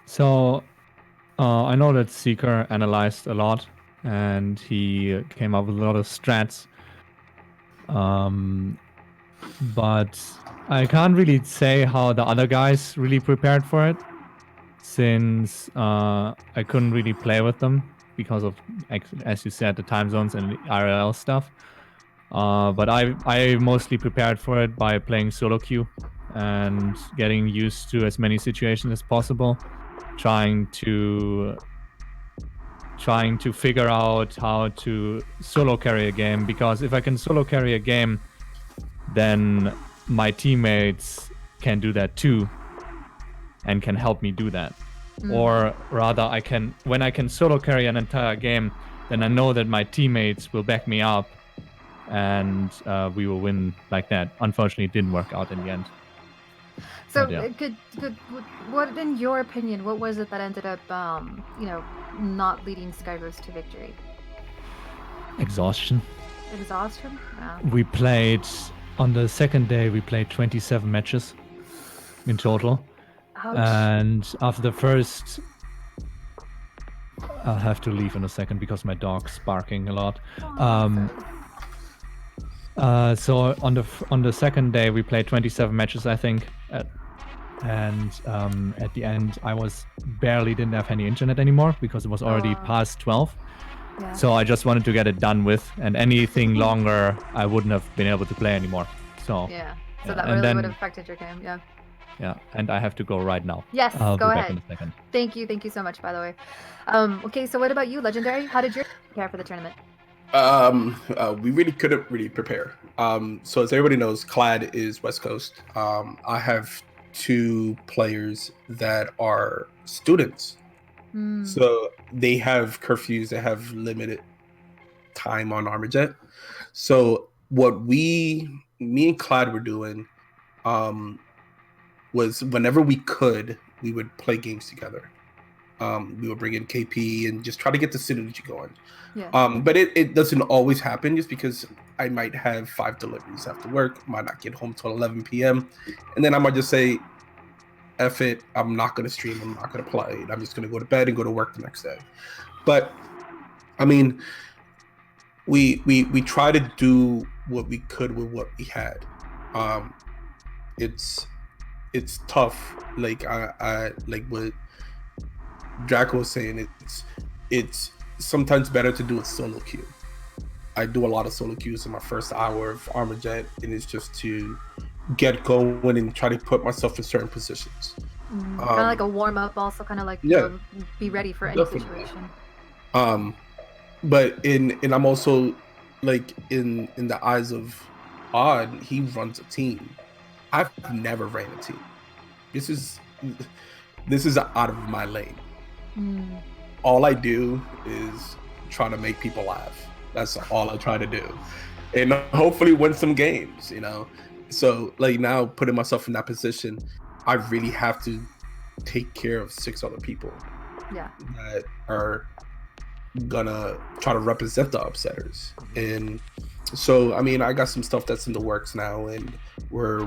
So I know that Seeker analyzed a lot, and he came up with a lot of strats. But I can't really say how the other guys really prepared for it, since I couldn't really play with them because of, as you said, the time zones and the IRL stuff. But I mostly prepared for it by playing solo queue and getting used to as many situations as possible, trying to figure out how to solo carry a game, because if I can solo carry a game, then my teammates can do that too and can help me do that. Or rather, when I can solo carry an entire game, then I know that my teammates will back me up, and we will win like that. Unfortunately, it didn't work out in the end. So good. What, in your opinion, what was it that ended up, not leading Skyros to victory? Exhaustion. Exhaustion? Yeah. We played, on the second day, we played 27 matches in total. Ouch. And after the first, I'll have to leave in a second because my dog's barking a lot. So on the second day, we played 27 matches, I think. And at the end, I didn't have any internet anymore because it was already past 12. Yeah. So I just wanted to get it done with, and anything longer, I wouldn't have been able to play anymore. So yeah. So that really would have affected your game. Yeah. Yeah, and I have to go right now. Yes, I'll go be ahead. back in a second. Thank you so much, by the way. Okay, so what about you, Legendary? How did you prepare for the tournament? We really couldn't really prepare. So as everybody knows, Clad is West Coast. I have 2 players that are students. So they have curfews, they have limited time on ARMAJET. So what me and Clad were doing was whenever we could, we would play games together. We would bring in KP and just try to get the synergy going. Yeah. But it doesn't always happen, just because I might have 5 deliveries after work, might not get home till 11 p.m. And then I might just say, F it, I'm not going to stream, I'm not going to play. I'm just going to go to bed and go to work the next day. But, I mean, we try to do what we could with what we had. It's tough. Like I like what Draco was saying, it's sometimes better to do a solo queue. I do a lot of solo queues in my first hour of ARMAJET, and it's just to get going and try to put myself in certain positions. Kind of like a warm up, also kind of like be ready for any situation. But and I'm also like in the eyes of Odd, he runs a team. I've never ran a team. This is out of my lane. All I do is try to make people laugh. That's all I try to do, and hopefully win some games. So like now putting myself in that position, I really have to take care of 6 other people. Yeah. That are gonna try to represent the upsetters. And so I mean, I got some stuff that's in the works now, and we're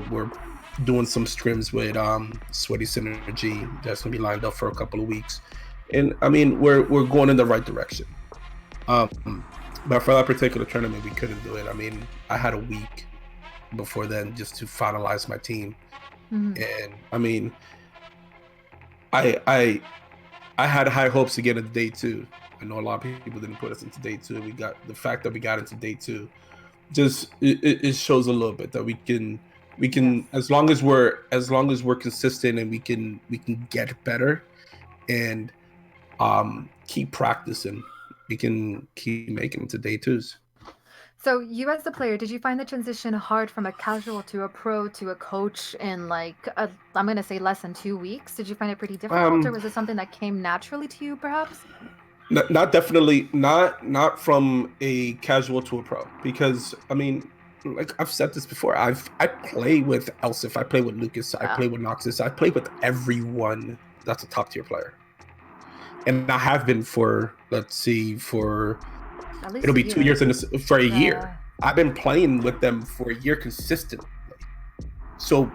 doing some scrims with Sweaty Synergy that's gonna be lined up for a couple of weeks. And I mean, we're going in the right direction. But for that particular tournament, we couldn't do it. I mean, I had a week before then just to finalize my team. And I mean, I had high hopes to get into day 2. I know a lot of people didn't put us into day 2. We got the fact that we got into day 2. Just it shows a little bit that we can as long as we're consistent and we can get better and keep practicing, we can keep making it to day 2s. So you as the player, did you find the transition hard from a casual to a pro to a coach in like I'm gonna say less than 2 weeks? Did you find it pretty difficult, or was it something that came naturally to you, perhaps? Not definitely not from a casual to a pro, because I mean, like I've said this before, I play with Elsif, I play with Lucas, I play with Noxus, I play with everyone that's a top tier player, and I have been for it'll be 2 years for a year. I've been playing with them for a year consistently, so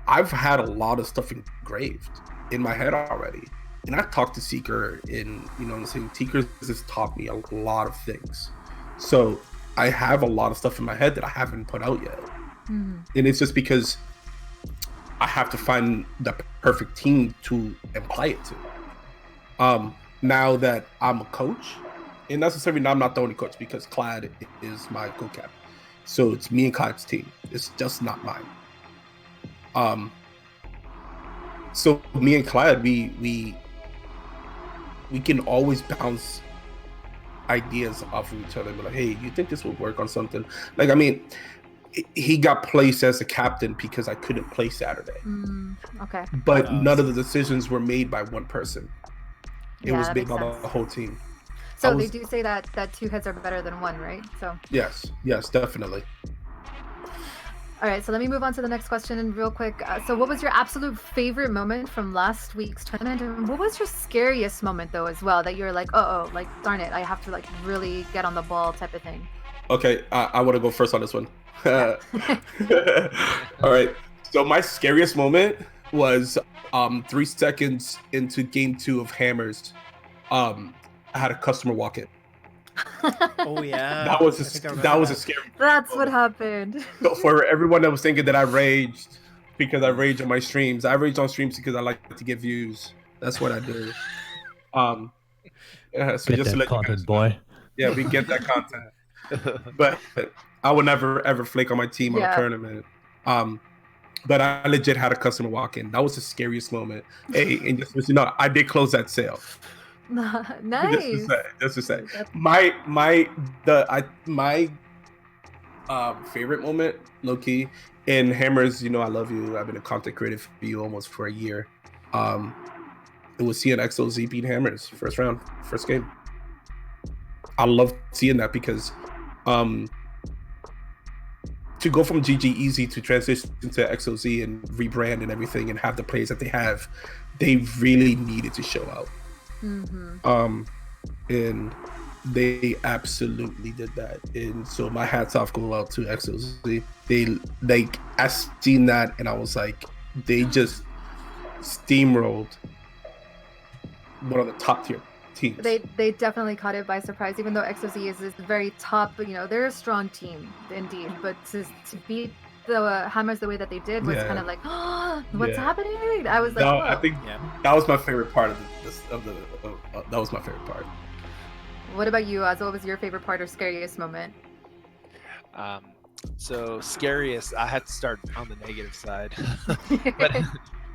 I've had a lot of stuff engraved in my head already. And I've talked to Seeker, and I'm saying Seeker has taught me a lot of things. So I have a lot of stuff in my head that I haven't put out yet. And it's just because I have to find the perfect team to apply it to. Now that I'm a coach, and necessarily now I'm not the only coach, because Clad is my co-cap. So it's me and Clad's team. It's just not mine. So me and Clad, we can always bounce ideas off of each other. Be like, hey, you think this would work on something? Like, I mean, he got placed as a captain because I couldn't play Saturday. Okay. But none of the decisions were made by one person. It was made by the whole team. So they do say that 2 heads are better than 1, right? So yes, definitely. All right, so let me move on to the next question real quick. So what was your absolute favorite moment from last week's tournament? And what was your scariest moment, though, as well, that you're like, like, darn it, I have to, like, really get on the ball type of thing? Okay, I want to go first on this one. All right, so my scariest moment was 3 seconds into game 2 of Hammers. I had a customer walk in. Oh yeah, that was a scary. That's what happened. So for everyone that was thinking that I raged because I rage on my streams, I rage on streams because I like to get views. That's what I do. So get just to let content, you guys boy. Yeah, we get that content. But I would never ever flake on my team on a tournament. But I legit had a customer walk in. That was the scariest moment. Hey, and just I did close that sale. Nice. Just to say, my favorite moment, low key, in Hammers. I love you. I've been a content creator for you almost for a year. It was seeing XOZ beat Hammers first round, first game. I love seeing that because, to to go from GG Easy to transition to XOZ and rebrand and everything and have the plays that they have, they really needed to show out. And they absolutely did that. And so my hats off go out to XOZ. I seen that and I was like, they just steamrolled one of the top tier teams. They definitely caught it by surprise, even though XOZ is this very top, they're a strong team indeed, but to beat the Hammers the way that they did was kind of like, oh, what's happening? I was like, I think that was my favorite part of that was my favorite part. What about you, Oz? What was your favorite part or scariest moment? So scariest, I had to start on the negative side,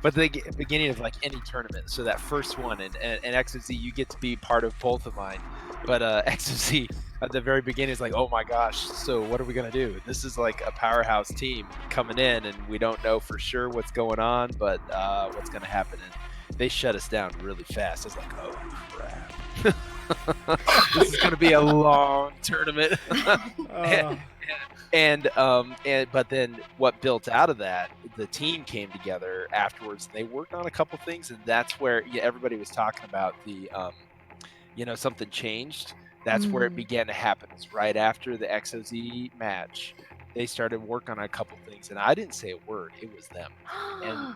but the beginning of like any tournament. So that first one and XOZ, you get to be part of both of mine. But XOZ at the very beginning is like, oh my gosh, so what are we gonna do? This is like a powerhouse team coming in, and we don't know for sure what's going on, but what's gonna happen. And they shut us down really fast. I was like, oh crap. This is going to be a long tournament. But then what built out of that, the team came together afterwards. They worked on a couple things, and that's where everybody was talking about the something changed. That's where it began to happen. It's right after the XOZ match. They started work on a couple things, and I didn't say a word. It was them,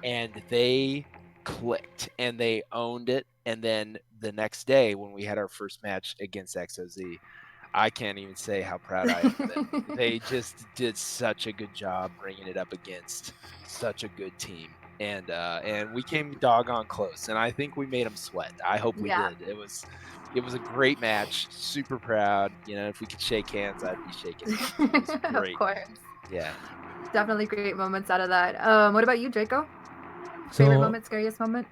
and they clicked and they owned it. And then the next day when we had our first match against XOZ, I can't even say how proud I am of them. They just did such a good job bringing it up against such a good team, and we came doggone close, and I think we made them sweat. I hope we did. It was a great match. Super proud. If we could shake hands, I'd be shaking hands. It was great. Of course. Yeah. Definitely great moments out of that. What about you, Draco? So, favorite moment, scariest moment?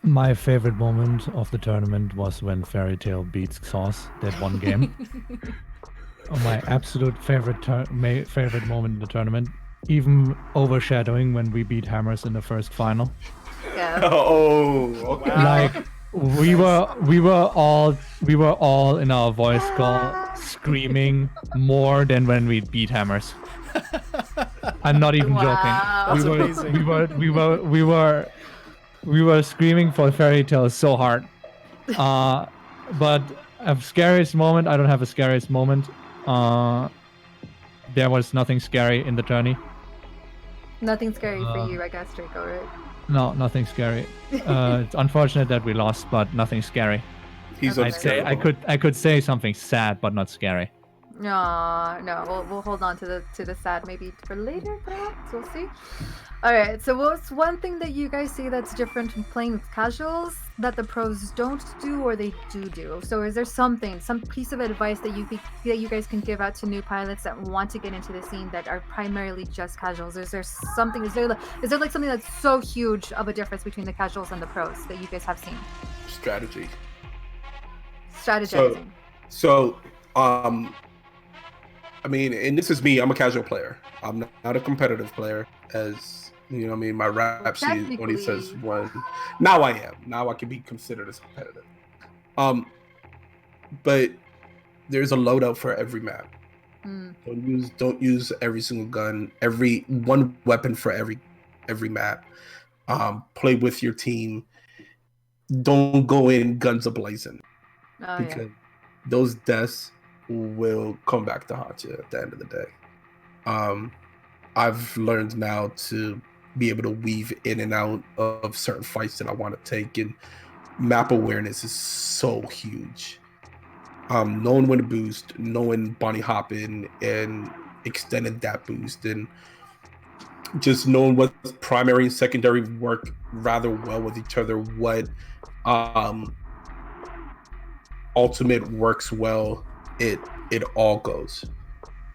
My favorite moment of the tournament was when Fairy Tail beats Sauce that one game. My absolute favorite moment in the tournament, even overshadowing when we beat Hammers in the first final. Yeah. Oh, okay. Like we were all in our voice call screaming more than when we beat Hammers. I'm not even joking. We were screaming for Fairy Tail so hard. But a scariest moment, I don't have a scariest moment. There was nothing scary in the tourney. Nothing scary for you, I guess, Draco, right? No, nothing scary. It's unfortunate that we lost, but nothing scary. I'd say I could say something sad, but not scary. No, we'll hold on to the sad maybe for later, perhaps. We'll see. All right. So, what's one thing that you guys see that's different from playing with casuals that the pros don't do or they do? So, is there some piece of advice that you guys can give out to new pilots that want to get into the scene that are primarily just casuals? Is there something? Is there like something that's so huge of a difference between the casuals and the pros that you guys have seen? Strategy. Strategizing. So I mean, and this is me. I'm a casual player. I'm not a competitive player, as you know. I mean, my rap sheet only says one. Now I am. Now I can be considered as competitive. But there's a loadout for every map. Don't use every single gun. Every one weapon for every map. Play with your team. Don't go in guns ablazing, because those deaths will come back to haunt you at the end of the day. I've learned now to be able to weave in and out of certain fights that I want to take, and map awareness is so huge. Knowing when to boost, knowing bunny hopping and extending that boost, and just knowing what primary and secondary work rather well with each other, what ultimate works well, it all goes.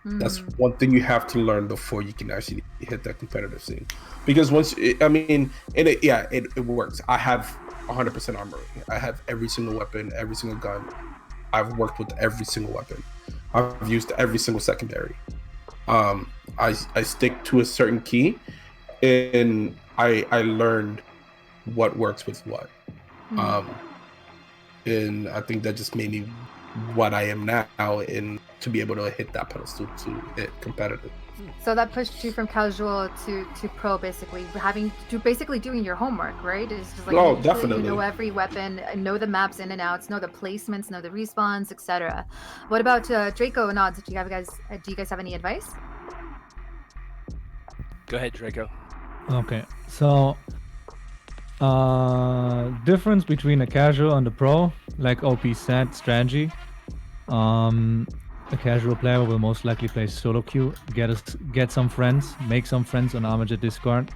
That's one thing you have to learn before you can actually hit that competitive scene. Because it works. I have 100% armor. I have every single weapon, every single gun. I've worked with every single weapon. I've used every single secondary. I stick to a certain key, and I learned what works with what. And I think that just made me what I am now, and to be able to hit that pedestal to hit competitive. So that pushed you from casual to pro, basically doing your homework, right? It's just like Oh, making sure definitely. you know every weapon, know the maps in and outs, know the placements, know the respawns, etc. What about Draco and Odds? Do you guys have any advice? Go ahead, Draco. Okay, so difference between a casual and a pro, like OP said, strategy. A casual player will most likely play solo queue, get some friends, make some friends on ARMAJET Discord,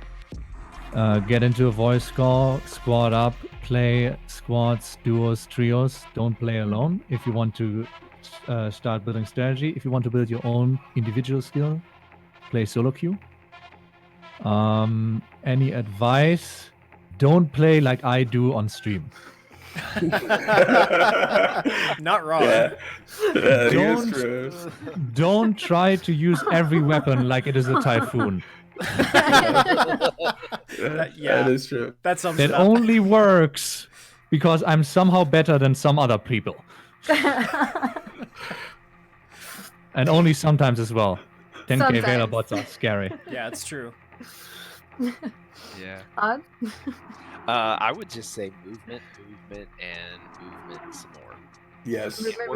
get into a voice call, squad up, play squads, duos, trios. Don't play alone. If you want to start building strategy, if you want to build your own individual skill, play solo queue. Any advice? Don't play like I do on stream. Not wrong. Don't try to use every weapon like it is a typhoon. That is true. That sums It it up. only works because I'm somehow better than some other people. And only sometimes as well. 10k Sometimes. Vela bots are scary. Yeah, it's true. Yeah. Odd? I would just say movement, and movement some more. Yes. You can't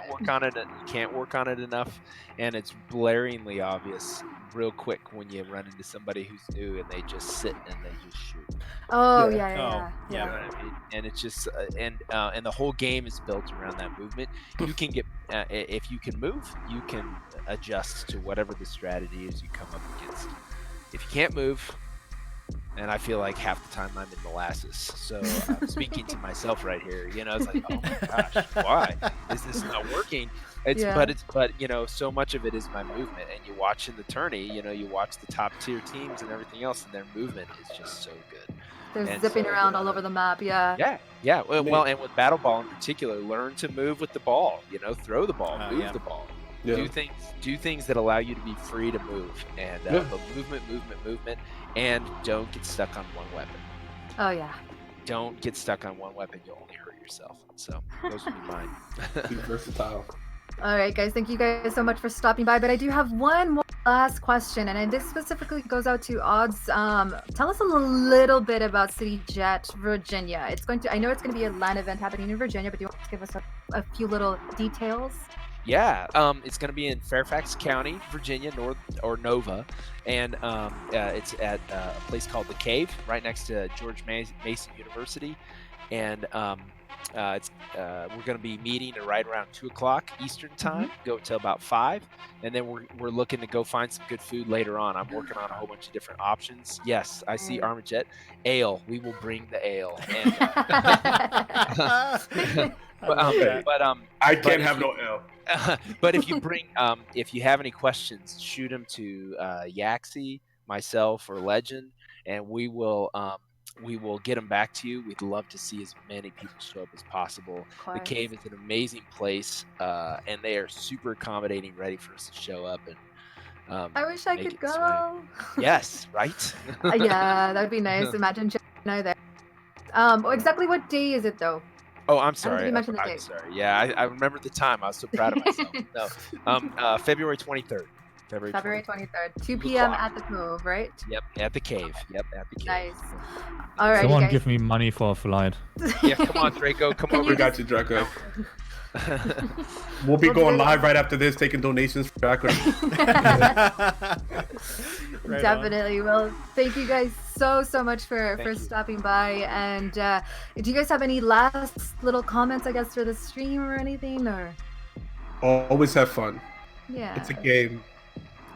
work on it. You can't work on it enough, and it's blaringly obvious real quick when you run into somebody who's new and they just sit and they just shoot. Oh Yeah. yeah. Oh, You yeah. know what I mean? And it's just and the whole game is built around that movement. You can get if you can move, you can adjust to whatever the strategy is you come up against. If you can't move, and I feel like half the time I'm in molasses. So I'm speaking to myself right here. You know, it's like, oh my gosh, why is this not working? But you know, so much of it is my movement. And you watch in the tourney, you know, you watch the top tier teams and everything else, and their movement is just so good. They're And zipping so, around all over the map. Yeah. Yeah. Well, and with battle ball in particular, learn to move with the ball. You know, throw the ball, move yeah. the ball. Yeah. Do things that allow you to be free to move, and but movement, and don't get stuck on one weapon. Oh yeah. Don't get stuck on one weapon; you'll only hurt yourself. So those would be mine. Be versatile. All right, guys. Thank you guys so much for stopping by. But I do have one more last question, and this specifically goes out to Odds. Tell us a little bit about City Jet, Virginia. I know it's going to be a LAN event happening in Virginia, but do you want to give us a few little details? Yeah, it's going to be in Fairfax County, Virginia, Nova, and it's at a place called The Cave, right next to George Mason University, and we're going to be meeting right around 2:00 Eastern time, go till about 5, and then we're looking to go find some good food later on. I'm working on a whole bunch of different options. Yes, I see ARMAJET ale. We will bring the ale. And, I can't have no L. but if you bring, if you have any questions, shoot them to Yaxie, myself, or Legend, and we will get them back to you. We'd love to see as many people show up as possible. The Cave is an amazing place, and they are super accommodating, ready for us to show up. And I wish I could go. Yes, right? Yeah, that'd be nice. Imagine Jen and I there. Exactly what day is it though? Oh, I'm sorry. you mention the I'm date. sorry. Yeah, I remember the time. I was so proud of myself. No, February 23rd. February 23rd, 2 p.m. at the Cove, right? Yep, at the Cave. Yep, at the Cave. Nice. All right, Someone guys. give me money for a flight. Yeah, come on, Draco. Come on. We got you, Draco. We'll be going live right after this, taking donations for Draco. Right Definitely. Well, thank you guys so much for stopping by. And do you guys have any last little comments, I guess, for the stream or anything? Or Always have fun. yeah, It's a game.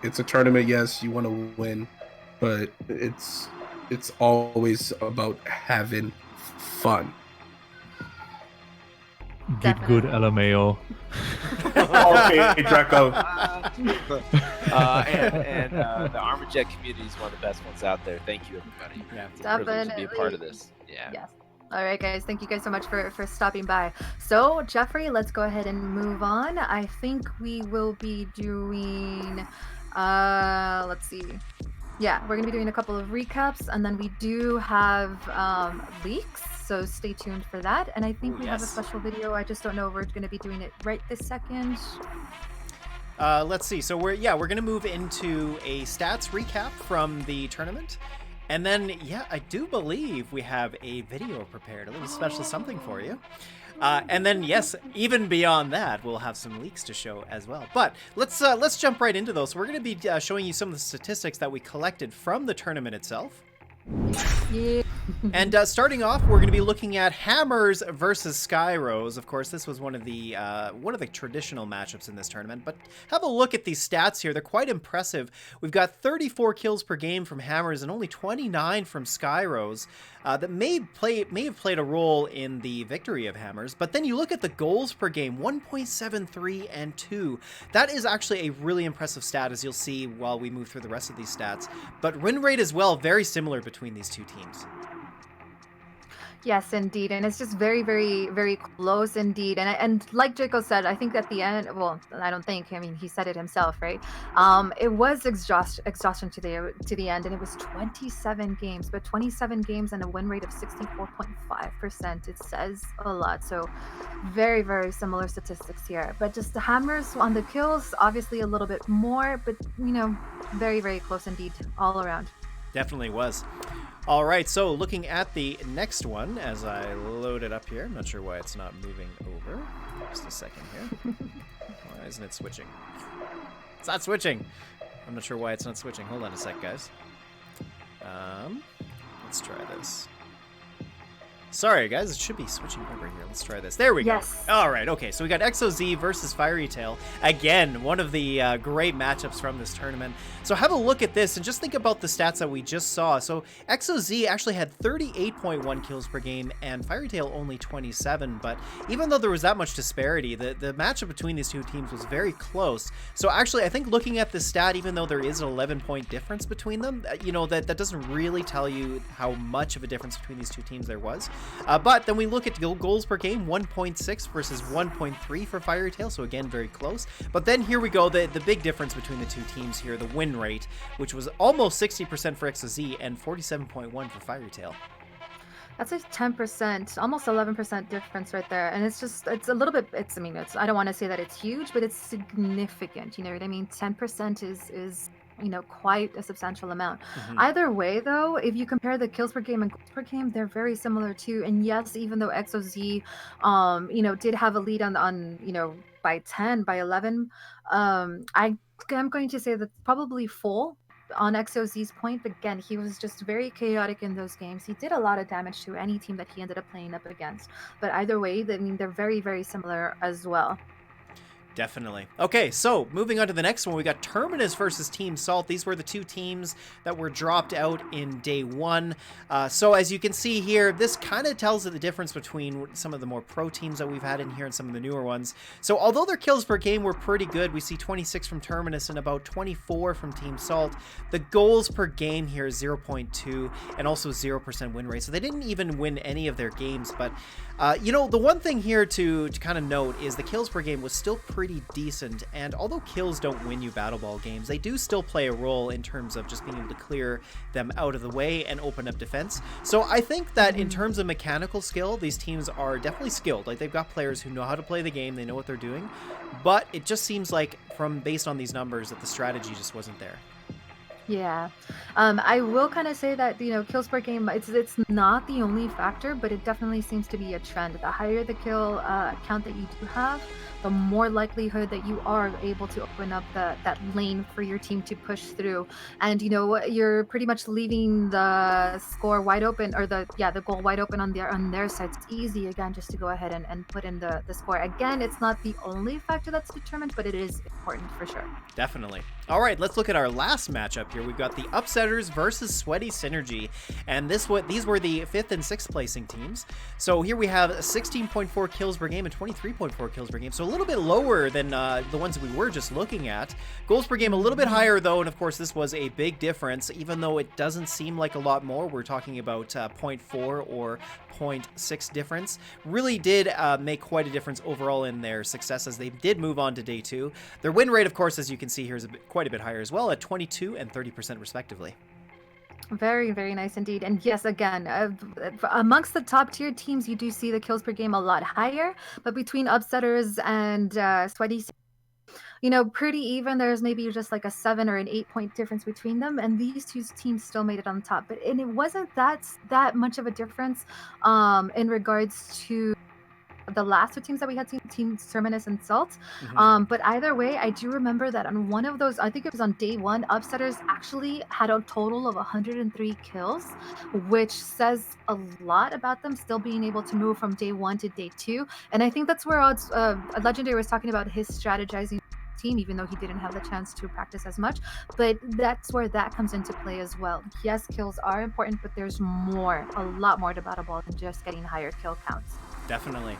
It's a tournament. Yes, you want to win, but it's always about having fun. Get good, LMAO. Okay, Draco. And the ARMAJET community is one of the best ones out there. Thank you, everybody. Yeah. It's a privilege to be a part of this. Yeah. Yes. All right, guys. Thank you guys so much for stopping by. So, Jeffrey, let's go ahead and move on. I think we will be doing. Let's see. Yeah, we're gonna be doing a couple of recaps, and then we do have leaks. So stay tuned for that. And I think we have a special video. I just don't know if we're going to be doing it right this second. Let's see. So we're gonna move into a stats recap from the tournament, and then I do believe we have a video prepared, a little special something for you. And then yes, even beyond that, we'll have some leaks to show as well. But let's jump right into those. So we're gonna be showing you some of the statistics that we collected from the tournament itself. Yeah. And starting off, we're going to be looking at Hammers versus Skyros. Of course, this was one of the traditional matchups in this tournament. But have a look at these stats here; they're quite impressive. We've got 34 kills per game from Hammers and only 29 from Skyros. That may have played a role in the victory of Hammers. But then you look at the goals per game: 1.73 and 2. That is actually a really impressive stat, as you'll see while we move through the rest of these stats. But win rate as well, very similar between these two teams. Yes, indeed, and it's just very, very, very close indeed. And like Jaco said, I think at the end, well, I don't think. I mean, he said it himself, right? It was exhaustion to the end, and it was 27 games, but 27 games and a win rate of 64.5%. It says a lot. So, very, very similar statistics here. But just the Hammers on the kills, obviously a little bit more, but very, very close indeed, all around. Definitely was. All right, so looking at the next one as I load it up here. I'm not sure why it's not moving over. Just a second here. Why isn't it switching? It's not switching. I'm not sure why it's not switching. Hold on a sec, guys. Let's try this. Sorry, guys, it should be switching over here. Let's try this. There we go. Yes. All right, okay, so we got XOZ versus Fiery Tail. Again, one of the great matchups from this tournament. So have a look at this and just think about the stats that we just saw. So XOZ actually had 38.1 kills per game and Fiery Tail only 27, but even though there was that much disparity, the matchup between these two teams was very close. So actually, I think looking at this stat, even though there is an 11-point difference between them, that doesn't really tell you how much of a difference between these two teams there was. But then we look at goals per game, 1.6 versus 1.3 for Fiery Tail, so again, very close. But then here we go, the big difference between the two teams here, the win rate, which was almost 60% for XOZ and 47.1 for Fiery Tail. That's a 10%, almost 11% difference right there. And it's a little bit, I don't want to say that it's huge, but it's significant. You know what I mean? 10% is quite a substantial amount. Mm-hmm. Either way, though, if you compare the kills per game and goals per game, they're very similar too. And yes, even though XOZ, did have a lead on by 10, by 11, I'm going to say that's probably full on XOZ's point. But again, he was just very chaotic in those games. He did a lot of damage to any team that he ended up playing up against. But either way, they're very, very similar as well. Definitely. Okay, so moving on to the next one, we got Terminus versus Team Salt. These were the two teams that were dropped out in day one. So as you can see here, this kind of tells you the difference between some of the more pro teams that we've had in here and some of the newer ones. So although their kills per game were pretty good, we see 26 from Terminus and about 24 from Team Salt. The goals per game here is 0.2 and also 0% win rate. So they didn't even win any of their games. But, the one thing here to kind of note is the kills per game was still pretty decent, and although kills don't win you battle ball games, they do still play a role in terms of just being able to clear them out of the way and open up defense. So I think that in terms of mechanical skill, these teams are definitely skilled. Like, they've got players who know how to play the game, they know what they're doing, but it just seems like, based on these numbers, that the strategy just wasn't there. Yeah. I will kind of say that, kills per game, it's not the only factor, but it definitely seems to be a trend. The higher the kill count that you do have, the more likelihood that you are able to open up that lane for your team to push through. And you're pretty much leaving the score wide open, or the goal wide open on their side. It's easy again just to go ahead and put in the score. Again, it's not the only factor that's determined, but it is important for sure. Definitely. All right, let's look at our last matchup here. We've got the Upsetters versus Sweaty Synergy, and these were the 5th and 6th placing teams. So here we have 16.4 kills per game and 23.4 kills per game, so a little bit lower than the ones that we were just looking at. Goals per game a little bit higher, though, and of course this was a big difference, even though it doesn't seem like a lot more. We're talking about 0.4 or 0.6 difference. Really did make quite a difference overall in their success as they did move on to day 2. Their win rate, of course, as you can see here, is quite a bit higher as well, at 22 and 30% respectively. Very, very nice indeed. And yes, again, amongst the top tier teams, you do see the kills per game a lot higher, but between Upsetters and Sweaty pretty even. There's maybe just like a 7 or an 8 point difference between them, and these two teams still made it on top. And it wasn't that much of a difference in regards to the last two teams that we had, Team Terminus and Salt. But either way, I do remember that on one of those, I think it was on day one, Upsetters actually had a total of 103 kills, which says a lot about them still being able to move from day one to day two. And I think that's where Legendary was talking about his strategizing team, even though he didn't have the chance to practice as much. But that's where that comes into play as well. Yes, kills are important, but there's a lot more to battle ball than just getting higher kill counts. Definitely.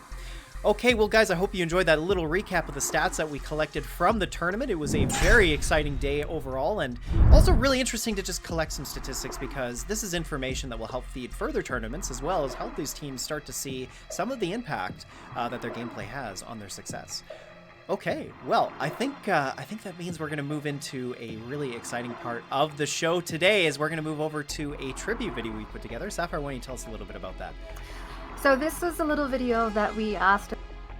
Okay, well, guys, I hope you enjoyed that little recap of the stats that we collected from the tournament. It was a very exciting day overall, and also really interesting to just collect some statistics, because this is information that will help feed further tournaments, as well as help these teams start to see some of the impact that their gameplay has on their success. Okay, well, I think that means we're going to move into a really exciting part of the show today, as we're going to move over to a tribute video we put together. Sapphire, why don't you tell us a little bit about that? So this was a little video that we asked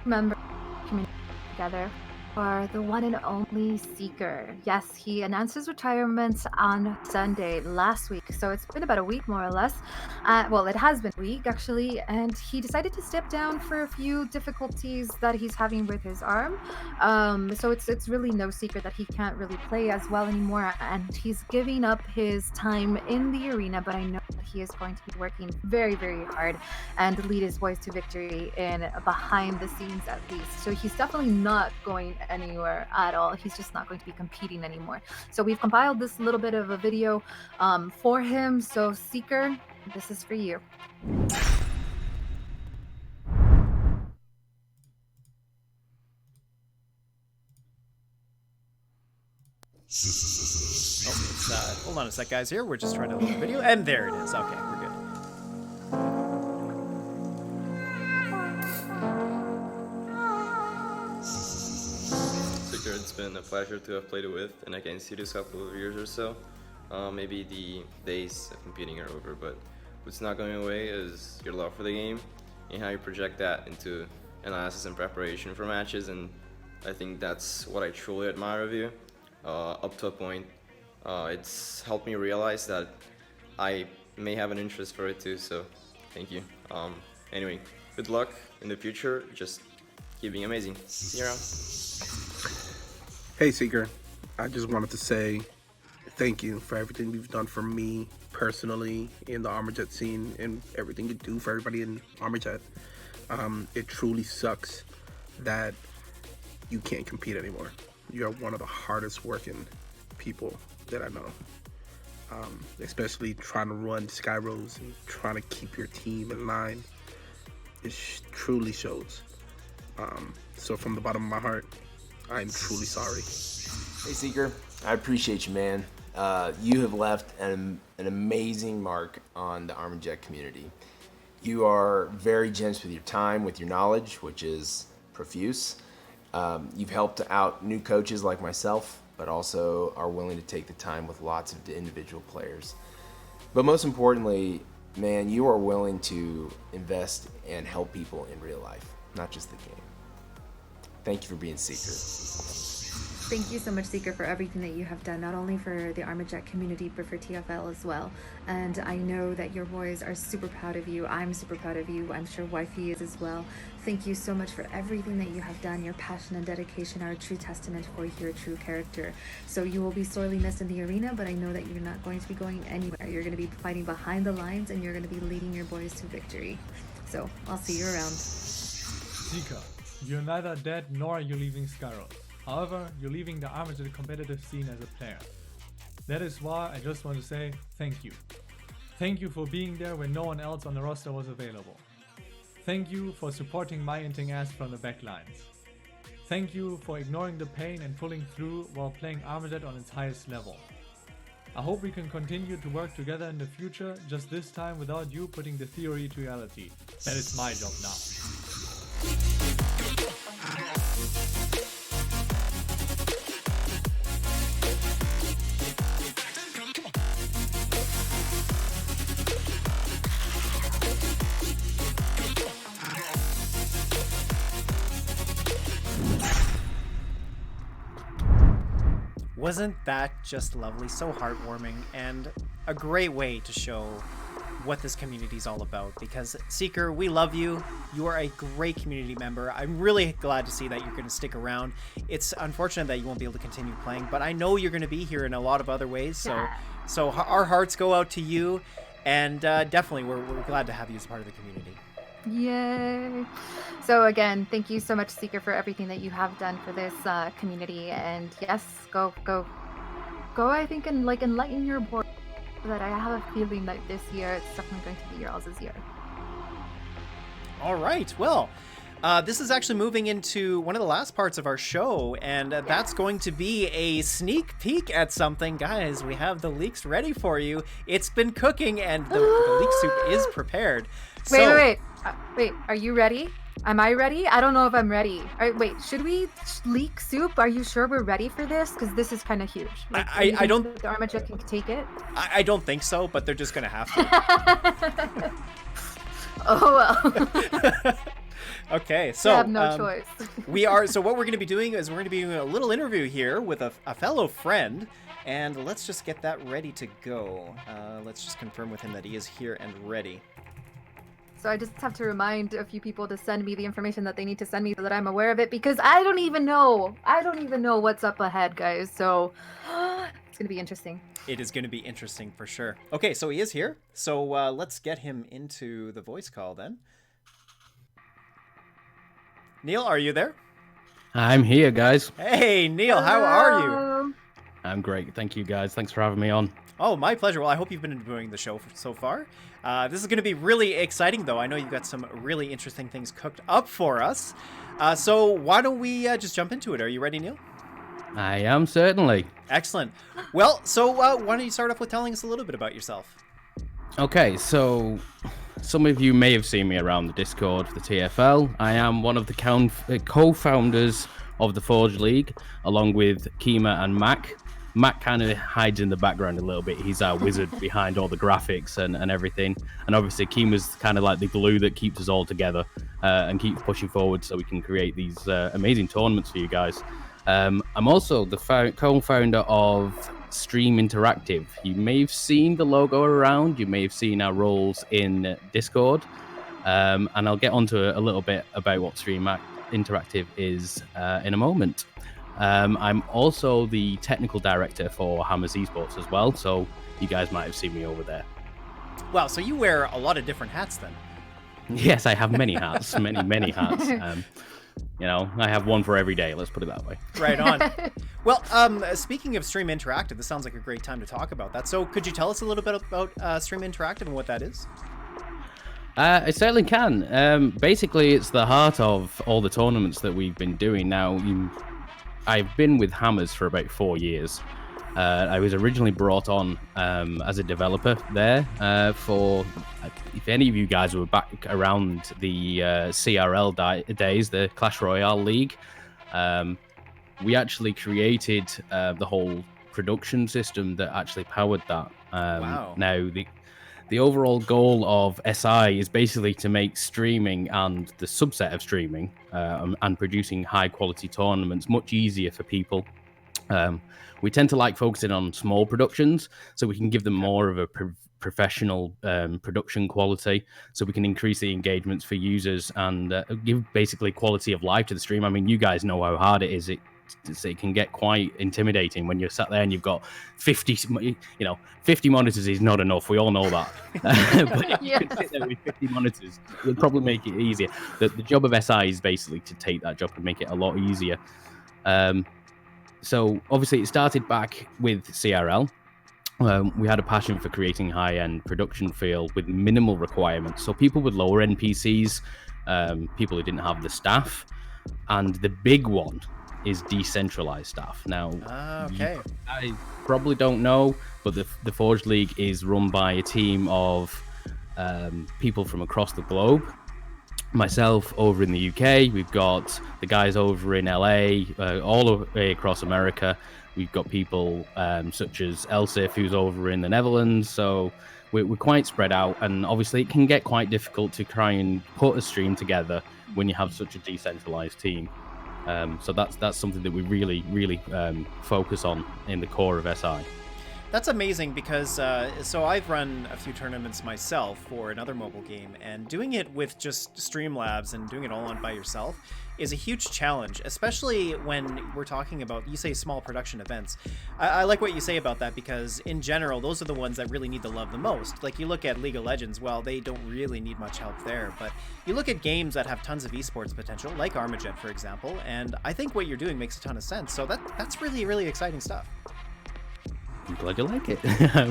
members community together for the one and only Seeker. Yes, he announced his retirement on Sunday last week, so it's been about a week more or less. Well, it has been a week actually, and he decided to step down for a few difficulties that he's having with his arm. So it's really no secret that he can't really play as well anymore, and he's giving up his time in the arena, but I know that he is going to be working very, very hard and lead his boys to victory in behind the scenes at least. So he's definitely not going anywhere at all. He's just not going to be competing anymore. So we've compiled this little bit of a video for him. So Seeker, this is for you. Hold on a sec, guys. Here, we're just trying to load the video, and there it is. Okay, we're good. It's been a pleasure to have played with and against you this couple of years or so. Maybe the days of competing are over, but what's not going away is your love for the game and how you project that into analysis and preparation for matches, and I think that's what I truly admire of you. Up to a point, it's helped me realize that I may have an interest for it too, so thank you. Anyway, good luck in the future, just keep being amazing. See you around. Hey Seeker, I just wanted to say thank you for everything you've done for me personally in the ARMAJET scene and everything you do for everybody in ARMAJET. It truly sucks that you can't compete anymore. You're one of the hardest working people that I know, especially trying to run Skyrose and trying to keep your team in line. It truly shows. So from the bottom of my heart, I'm truly sorry. Hey Seeker, I appreciate you, man. You have left an amazing mark on the ARMAJET community. You are very generous with your time, with your knowledge, which is profuse. You've helped out new coaches like myself, but also are willing to take the time with lots of individual players. But most importantly, man, you are willing to invest and help people in real life, not just the game. Thank you for being Seeker. Thank you so much, Seeker, for everything that you have done, not only for the ARMAJET community, but for TFL as well. And I know that your boys are super proud of you. I'm super proud of you. I'm sure Wifey is as well. Thank you so much for everything that you have done. Your passion and dedication are a true testament for your true character. So you will be sorely missed in the arena, but I know that you're not going to be going anywhere. You're going to be fighting behind the lines, and you're going to be leading your boys to victory. So I'll see you around. Seeker, you're neither dead nor are you leaving Skyros. However, you're leaving the ARMAJET competitive scene as a player. That is why I just want to say thank you. Thank you for being there when no one else on the roster was available. Thank you for supporting my inting ass from the backlines. Thank you for ignoring the pain and pulling through while playing ARMAJET on its highest level. I hope we can continue to work together in the future, just this time without you putting the theory to reality. That is my job now. Wasn't that just lovely? So heartwarming, and a great way to show what this community is all about. Because Seeker, we love you. You are a great community member. I'm really glad to see that you're going to stick around. It's unfortunate that you won't be able to continue playing, but I know you're going to be here in a lot of other ways. So our hearts go out to you, and definitely we're glad to have you as part of the community. Yay! So again, thank you so much, Seeker, for everything that you have done for this community. And yes, go! I think and enlighten your board. So that I have a feeling that this year it's definitely going to be your all's year. All right. Well, this is actually moving into one of the last parts of our show, and that's going to be a sneak peek at something. Guys, we have the leaks ready for you. It's been cooking, and the leek soup is prepared. Wait. Are you ready? Am I ready? I don't know if I'm ready. All right, wait, should we leak soup? Are you sure we're ready for this? Because this is kind of huge. Like, I don't... The ARMAJET can take it? I don't think so, but they're just going to have to. Oh, well. Okay, so... I have no choice. So what we're going to be doing is we're going to be doing a little interview here with a fellow friend, and let's just get that ready to go. Let's just confirm with him that he is here and ready. So I just have to remind a few people to send me the information that they need to send me so that I'm aware of it, because I don't even know what's up ahead, guys. So it's gonna be interesting. It is going to be interesting for sure. Okay, so he is here. So let's get him into the voice call then. Neil, are you there? I'm here, guys. Hey, Neil, how are you? I'm great. Thank you, guys. Thanks for having me on. Oh, my pleasure. Well, I hope you've been enjoying the show so far. This is going to be really exciting, though. I know you've got some really interesting things cooked up for us. So why don't we just jump into it? Are you ready, Neil? I am, certainly. Excellent. Well, so why don't you start off with telling us a little bit about yourself? Okay, so some of you may have seen me around the Discord for the TFL. I am one of the co-founders of the Forge League, along with Kima and Mac. Mac kind of hides in the background a little bit. He's our wizard behind all the graphics and everything. And obviously, Kima's kind of like the glue that keeps us all together and keeps pushing forward so we can create these amazing tournaments for you guys. I'm also the co-founder of Stream Interactive. You may have seen the logo around. You may have seen our roles in Discord. And I'll get onto a little bit about what Stream Interactive is in a moment. I'm also the technical director for Hammers Esports as well, so you guys might have seen me over there. Wow, so you wear a lot of different hats then? Yes, I have many hats, many hats. I have one for every day, let's put it that way. Right on. Well, speaking of Stream Interactive, this sounds like a great time to talk about that. So could you tell us a little bit about Stream Interactive and what that is? I certainly can. Basically, it's the heart of all the tournaments that we've been doing now. I've been with Hammers for about 4 years. I was originally brought on as a developer there for, if any of you guys were back around the CRL days, the Clash Royale League, we actually created the whole production system that actually powered that. Wow. Now, the overall goal of SI is basically to make streaming and the subset of streaming and producing high quality tournaments much easier for people. We tend to like focusing on small productions so we can give them more of a professional production quality, so we can increase the engagements for users and give basically quality of life to the stream. I mean, you guys know how hard it is. It can get quite intimidating when you're sat there and you've got 50 monitors is not enough. We all know that. But if you could sit there with 50 monitors, it would probably make it easier. The job of SI is basically to take that job and make it a lot easier. So obviously it started back with CRL. We had a passion for creating high-end production feel with minimal requirements. So people with lower end PCs, people who didn't have the staff, and the big one is decentralized staff. Now, I probably don't know, but the Forge League is run by a team of people from across the globe. Myself over in the UK, we've got the guys over in LA, all across America. We've got people such as Elsif, who's over in the Netherlands. So we're quite spread out, and obviously it can get quite difficult to try and put a stream together when you have such a decentralized team. So that's something that we really focus on in the core of SI. That's amazing because so I've run a few tournaments myself for another mobile game, and doing it with just Streamlabs and doing it all on by yourself is a huge challenge, especially when we're talking about, you say, small production events. I like what you say about that because in general, those are the ones that really need the love the most. Like you look at League of Legends, well, they don't really need much help there, but you look at games that have tons of esports potential, like ARMAJET, for example, and I think what you're doing makes a ton of sense. So that's really exciting stuff. I'm glad you like it.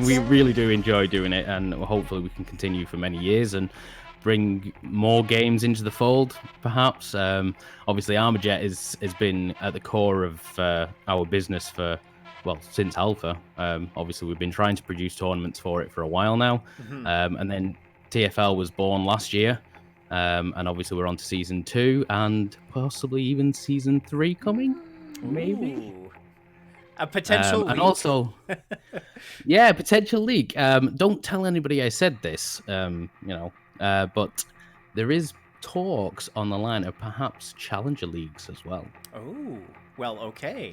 We really do enjoy doing it, and hopefully we can continue for many years and bring more games into the fold, perhaps. Obviously, ARMAJET has been at the core of our business for, well, since Alpha. Obviously, we've been trying to produce tournaments for it for a while now. And then TFL was born last year. And obviously, we're on to Season 2 and possibly even Season 3 coming, maybe. Ooh. A potential leak. And also, yeah, potential leak. Don't tell anybody I said this, but there is talks on the line of perhaps Challenger leagues as well. Oh, well, okay.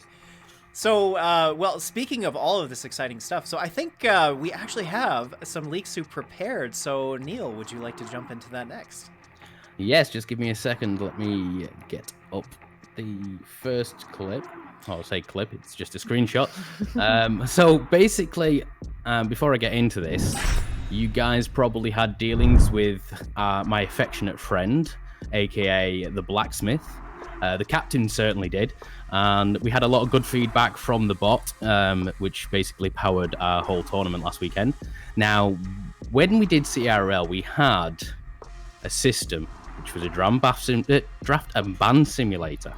So, well, speaking of all of this exciting stuff, so I think we actually have some leaks who prepared. So, Neil, would you like to jump into that next? Yes, just give me a second. Let me get up the first clip. I'll say clip, it's just a screenshot. So basically, before I get into this, you guys probably had dealings with my affectionate friend, aka the Blacksmith. The captain certainly did, and we had a lot of good feedback from the bot, which basically powered our whole tournament last weekend. Now, when we did CRL, we had a system which was a draft and ban simulator.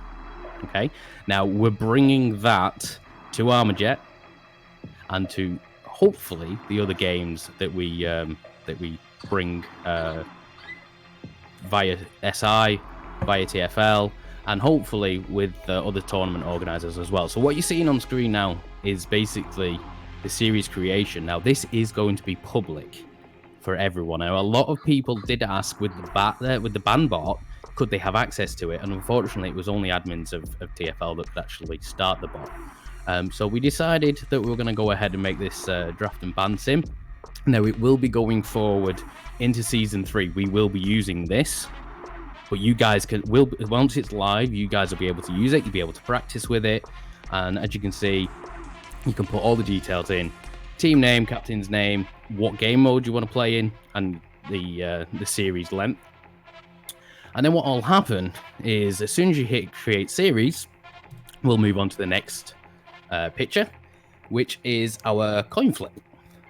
Okay, now we're bringing that to ARMAJET and to hopefully the other games that we bring via SI, via TFL, and hopefully with other tournament organizers as well. So what you're seeing on screen now is basically the series creation. Now this is going to be public for everyone. Now a lot of people did ask with the ban bot, could they have access to it? And unfortunately, it was only admins of TFL that could actually start the bot. So we decided that we were going to go ahead and make this draft and ban sim. Now, it will be going forward into Season 3. We will be using this. But you guys once it's live, you guys will be able to use it. You'll be able to practice with it. And as you can see, you can put all the details in. Team name, captain's name, what game mode you want to play in, and the series length. And then what will happen is as soon as you hit create series, we'll move on to the next picture, which is our coin flip.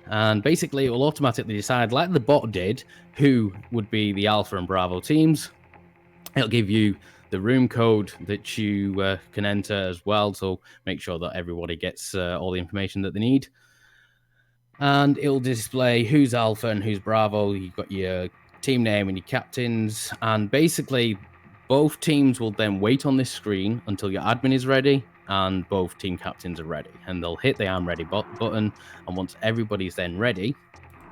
And basically it will automatically decide, like the bot did, who would be the Alpha and Bravo teams. It'll give you the room code that you can enter as well, so make sure that everybody gets all the information that they need. And it'll display who's Alpha and who's Bravo. You've got your team name and your captains, and basically both teams will then wait on this screen until your admin is ready and both team captains are ready, and they'll hit the I'm ready button, and once everybody's then ready,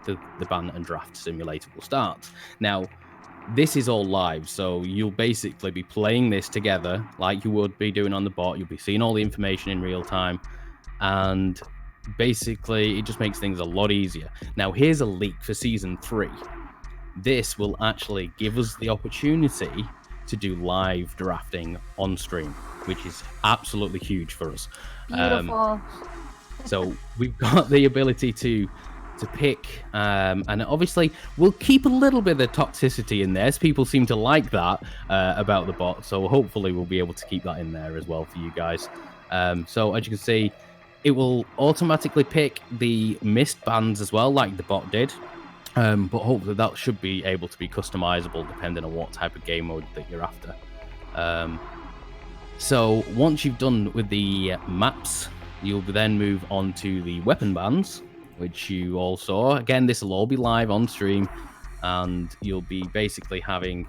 the ban and draft simulator will start. Now this is all live, so you'll basically be playing this together like you would be doing on the bot. You'll be seeing all the information in real time, and basically it just makes things a lot easier. Now here's a leak for Season 3. This will actually give us the opportunity to do live drafting on stream, which is absolutely huge for us. Beautiful. So we've got the ability to pick, and obviously we'll keep a little bit of the toxicity in there, as people seem to like that about the bot. So hopefully we'll be able to keep that in there as well for you guys. So as you can see, it will automatically pick the missed bans as well, like the bot did. But hopefully that should be able to be customizable depending on what type of game mode that you're after. So once you've done with the maps, you'll then move on to the weapon bans, which you all saw. Again, this will all be live on stream, and you'll be basically having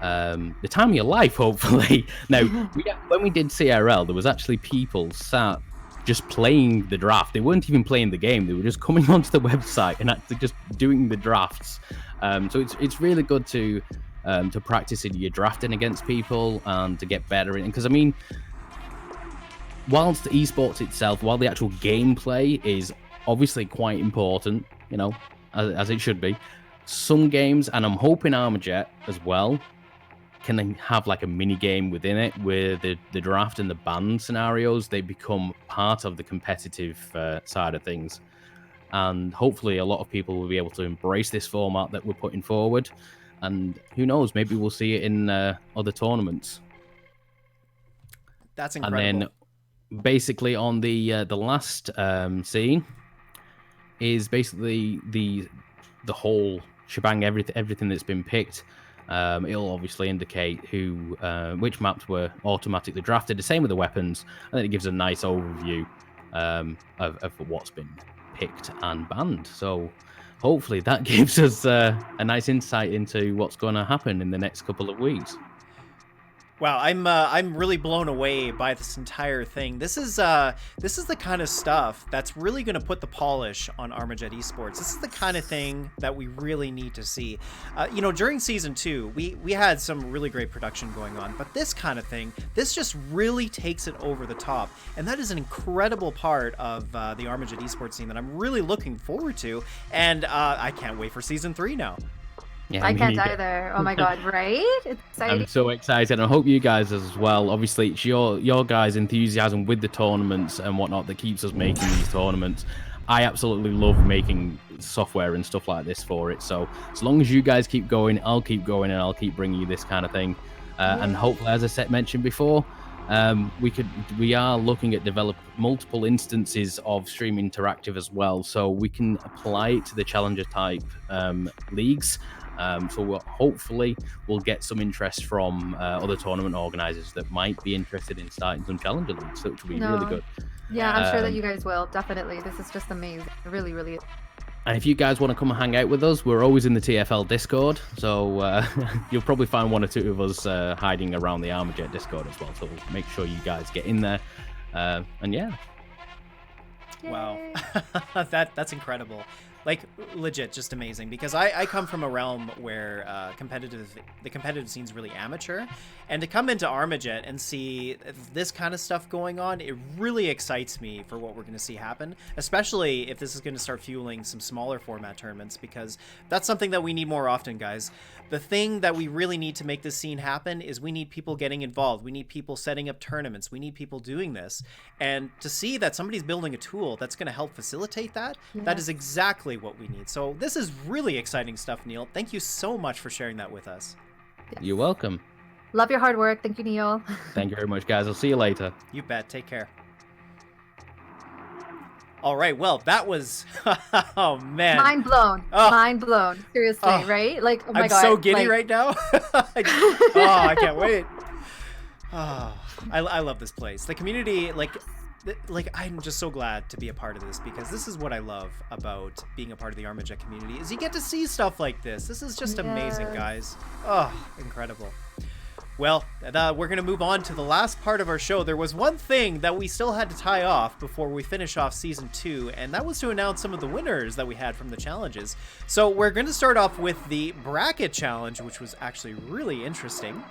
the time of your life, hopefully. Now, when we did CRL, there was actually people sat just playing the draft. They weren't even playing the game. They were just coming onto the website and actually just doing the drafts. So it's really good to to practice in your drafting against people and to get better in. Because I mean, whilst the esports itself, while the actual gameplay is obviously quite important, you know, as it should be, some games, and I'm hoping ARMAJET as well, can then have like a mini game within it where the draft and the ban scenarios, they become part of the competitive side of things. And hopefully a lot of people will be able to embrace this format that we're putting forward. And who knows, maybe we'll see it in other tournaments. That's incredible. And then basically on the last scene is basically the whole shebang, everything that's been picked. It'll obviously indicate which maps were automatically drafted. The same with the weapons, and then it gives a nice overview of what's been picked and banned. So hopefully that gives us a nice insight into what's going to happen in the next couple of weeks. Wow, I'm really blown away by this entire thing. This is the kind of stuff that's really going to put the polish on ARMAJET Esports. This is the kind of thing that we really need to see. You know, during season 2, we had some really great production going on, but this kind of thing, this just really takes it over the top, and that is an incredible part of the ARMAJET Esports scene that I'm really looking forward to, and I can't wait for season 3 now. Yeah, I can't either. Oh my god, right? It's exciting. I'm so excited. I hope you guys as well. Obviously, it's your guys' enthusiasm with the tournaments and whatnot that keeps us making these tournaments. I absolutely love making software and stuff like this for it. So as long as you guys keep going, I'll keep going, and I'll keep bringing you this kind of thing. And hopefully, as I mentioned before, we are looking at develop multiple instances of Stream Interactive as well, so we can apply it to the Challenger type leagues. So hopefully we'll get some interest from other tournament organizers that might be interested in starting some Challenger leagues, which will be really good. Yeah, I'm sure that you guys will. Definitely. This is just amazing. Really, really. And if you guys want to come and hang out with us, we're always in the TFL Discord. So you'll probably find one or two of us hiding around the ARMAJET Discord as well. So make sure you guys get in there. And yeah. Wow. That's incredible. Like, legit, just amazing, because I come from a realm where the competitive scene's really amateur, and to come into ARMAJET and see this kind of stuff going on, it really excites me for what we're going to see happen, especially if this is going to start fueling some smaller format tournaments, because that's something that we need more often, guys. The thing that we really need to make this scene happen is we need people getting involved. We need people setting up tournaments. We need people doing this. And to see that somebody's building a tool that's going to help facilitate that, that is exactly what we need. So this is really exciting stuff, Neil. Thank you so much for sharing that with us. Yes. You're welcome. Love your hard work. Thank you, Neil. Thank you very much, guys. I'll see you later. You bet. Take care. All right, well, that was, oh man. Mind blown. Oh. Mind blown. Seriously, Oh. Right? Like, oh my I'm god. so giddy like, right now. I can't wait. Oh, I love this place. The community, like I'm just so glad to be a part of this, because this is what I love about being a part of the ARMAJET community, is you get to see stuff like this. This is just amazing, guys. Oh, incredible. Well, we're going to move on to the last part of our show. There was one thing that we still had to tie off before we finish off Season 2, and that was to announce some of the winners that we had from the challenges. So we're going to start off with the bracket challenge, which was actually really interesting.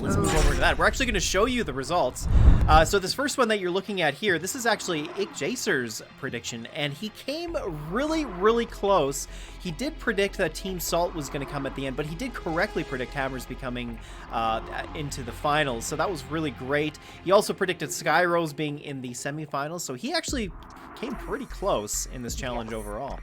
Let's move over to that. We're actually going to show you the results. So this first one that you're looking at here, this is actually Jacer's prediction, and he came really, really close. He did predict that Team Salt was going to come at the end, but he did correctly predict Hammers becoming into the finals, so that was really great. He also predicted Skyrose being in the semifinals, so he actually came pretty close in this challenge overall.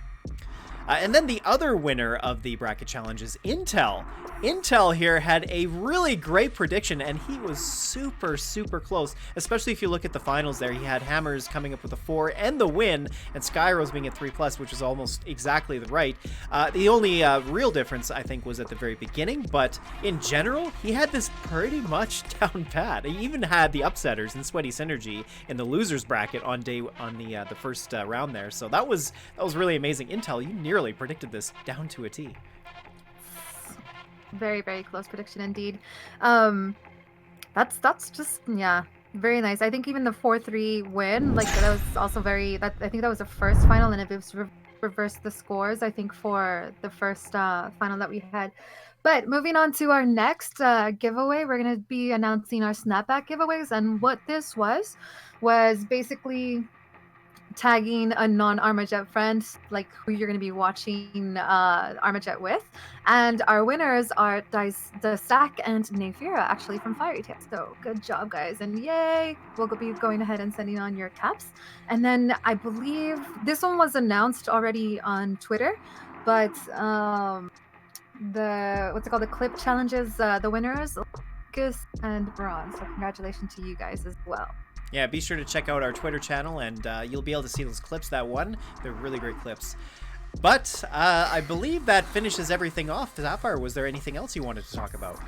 And then the other winner of the bracket challenge is Intel. Intel here had a really great prediction, and he was super, super close, especially if you look at the finals there. He had Hammers coming up with a 4 and the win, and Skyrose being at 3+, which is almost exactly the right. The only real difference, I think, was at the very beginning, but in general, he had this pretty much down pat. He even had the upsetters and Sweaty Synergy in the losers bracket on the first round there, so that was really amazing. Intel, you nearly predicted this down to a T. Very, very close prediction indeed. That's just, yeah, very nice. I think even the 4-3 win, like, that was also I think that was the first final, and it was reverse the scores, I think, for the first final that we had. But moving on to our next giveaway, we're going to be announcing our snapback giveaways. And what this was basically tagging a non-ARMAJET friend, like who you're going to be watching ARMAJET with. And our winners are Dasak and Nefira, actually from Fiery Tail. So good job, guys. And yay! We'll be going ahead and sending on your caps. And then I believe this one was announced already on Twitter, but the clip challenges, the winners, Lucas and Braun. So congratulations to you guys as well. Yeah, be sure to check out our Twitter channel, and you'll be able to see those clips that won. They're really great clips. But I believe that finishes everything off. Sapphire, was there anything else you wanted to talk about?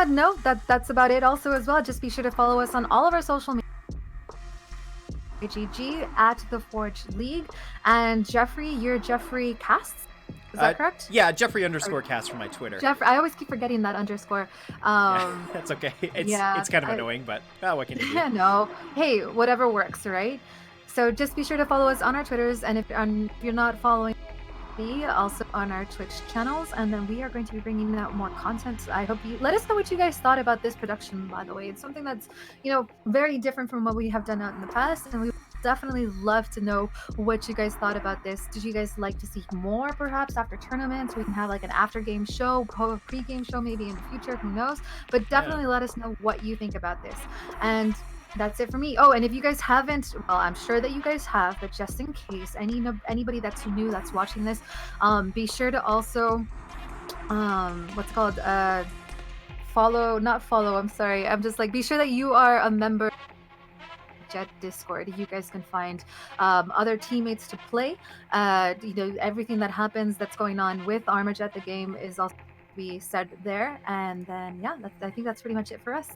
No, that's about it also as well. Just be sure to follow us on all of our social media. GG at the Forge League. And Jeffrey, you're Jeffrey Casts. Is that correct? Yeah, Jeffrey_cast from my Twitter. I always keep forgetting that underscore. That's okay. It's kind of annoying, but what can you do? Yeah, no. Hey, whatever works, right? So just be sure to follow us on our Twitters, and if you're not following me, also on our Twitch channels, and then we are going to be bringing out more content. I hope you let us know what you guys thought about this production. By the way, it's something that's very different from what we have done out in the past, and we definitely love to know what you guys thought about this. Did you guys like to see more perhaps after tournaments? We can have like an after game show, pre-game show maybe in the future, who knows, but definitely let us know what you think about this. And that's it for me. Oh, and if you guys haven't, well, I'm sure that you guys have, but just in case anybody that's new that's watching this, be sure to also be sure that you are a member Jet Discord. You guys can find other teammates to play. Everything that happens that's going on with ARMAJET, the game, is also be said there. And then I think that's pretty much it for us.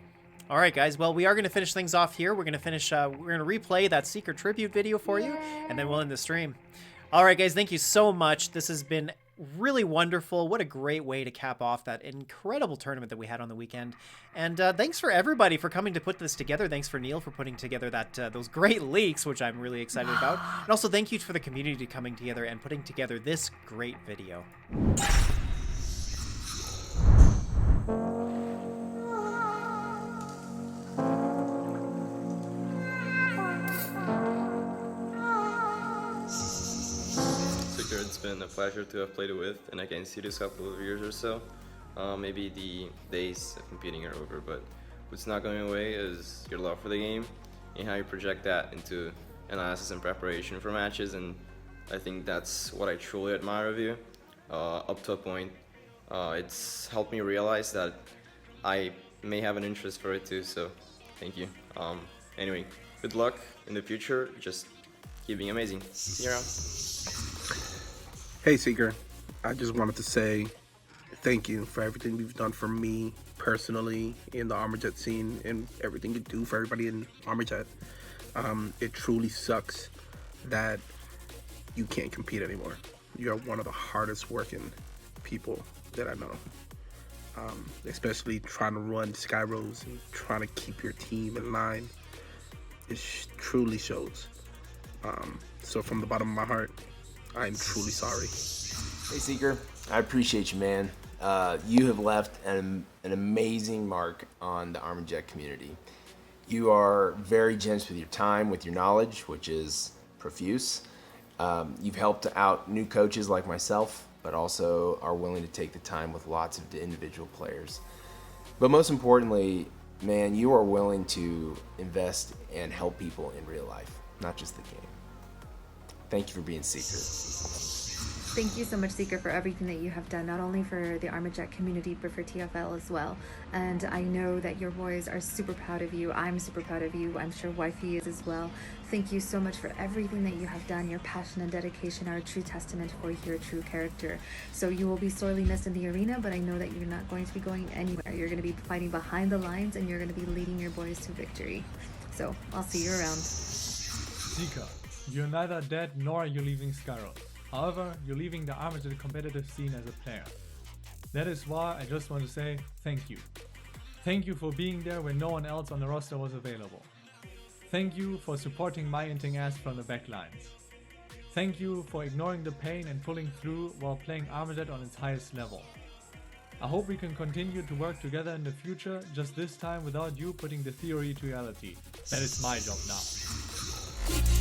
All right, guys. Well, we are going to finish things off here. We're going to finish. We're going to replay that Seeker tribute video for you, and then we'll end the stream. All right, guys. Thank you so much. This has been really wonderful. What a great way to cap off that incredible tournament that we had on the weekend. And thanks for everybody for coming to put this together. Thanks for Neil for putting together those great leaks, which I'm really excited about. And also thank you for the community coming together and putting together this great video. It's been a pleasure to have played it with, and I can see this couple of years or so. Maybe the days of competing are over, but what's not going away is your love for the game and how you project that into analysis and preparation for matches, and I think that's what I truly admire of you. Up to a point, it's helped me realize that I may have an interest for it too, so thank you. Anyway, good luck in the future. Just keep being amazing. See you around. Hey Seeker, I just wanted to say thank you for everything you've done for me personally in the ARMAJET scene and everything you do for everybody in ARMAJET. It truly sucks that you can't compete anymore. You're one of the hardest working people that I know. Especially trying to run Skyrose and trying to keep your team in line. It truly shows. So from the bottom of my heart, I'm truly sorry. Hey Seeker, I appreciate you, man. You have left an amazing mark on the ARMAJET community. You are very generous with your time, with your knowledge, which is profuse. You've helped out new coaches like myself, but also are willing to take the time with lots of individual players. But most importantly, man, you are willing to invest and help people in real life, not just the game. Thank you for being Seeker. Thank you so much, Seeker, for everything that you have done, not only for the ARMAJET community, but for TFL as well. And I know that your boys are super proud of you. I'm super proud of you. I'm sure Wifey is as well. Thank you so much for everything that you have done. Your passion and dedication are a true testament for your true character. So you will be sorely missed in the arena, but I know that you're not going to be going anywhere. You're going to be fighting behind the lines, and you're going to be leading your boys to victory. So I'll see you around. Seeker, you're neither dead nor are you leaving Skyros. However, you're leaving the ARMAJET competitive scene as a player. That is why I just want to say thank you. Thank you for being there when no one else on the roster was available. Thank you for supporting my inting ass from the back lines. Thank you for ignoring the pain and pulling through while playing ARMAJET on its highest level. I hope we can continue to work together in the future, just this time without you putting the theory to reality. That is my job now.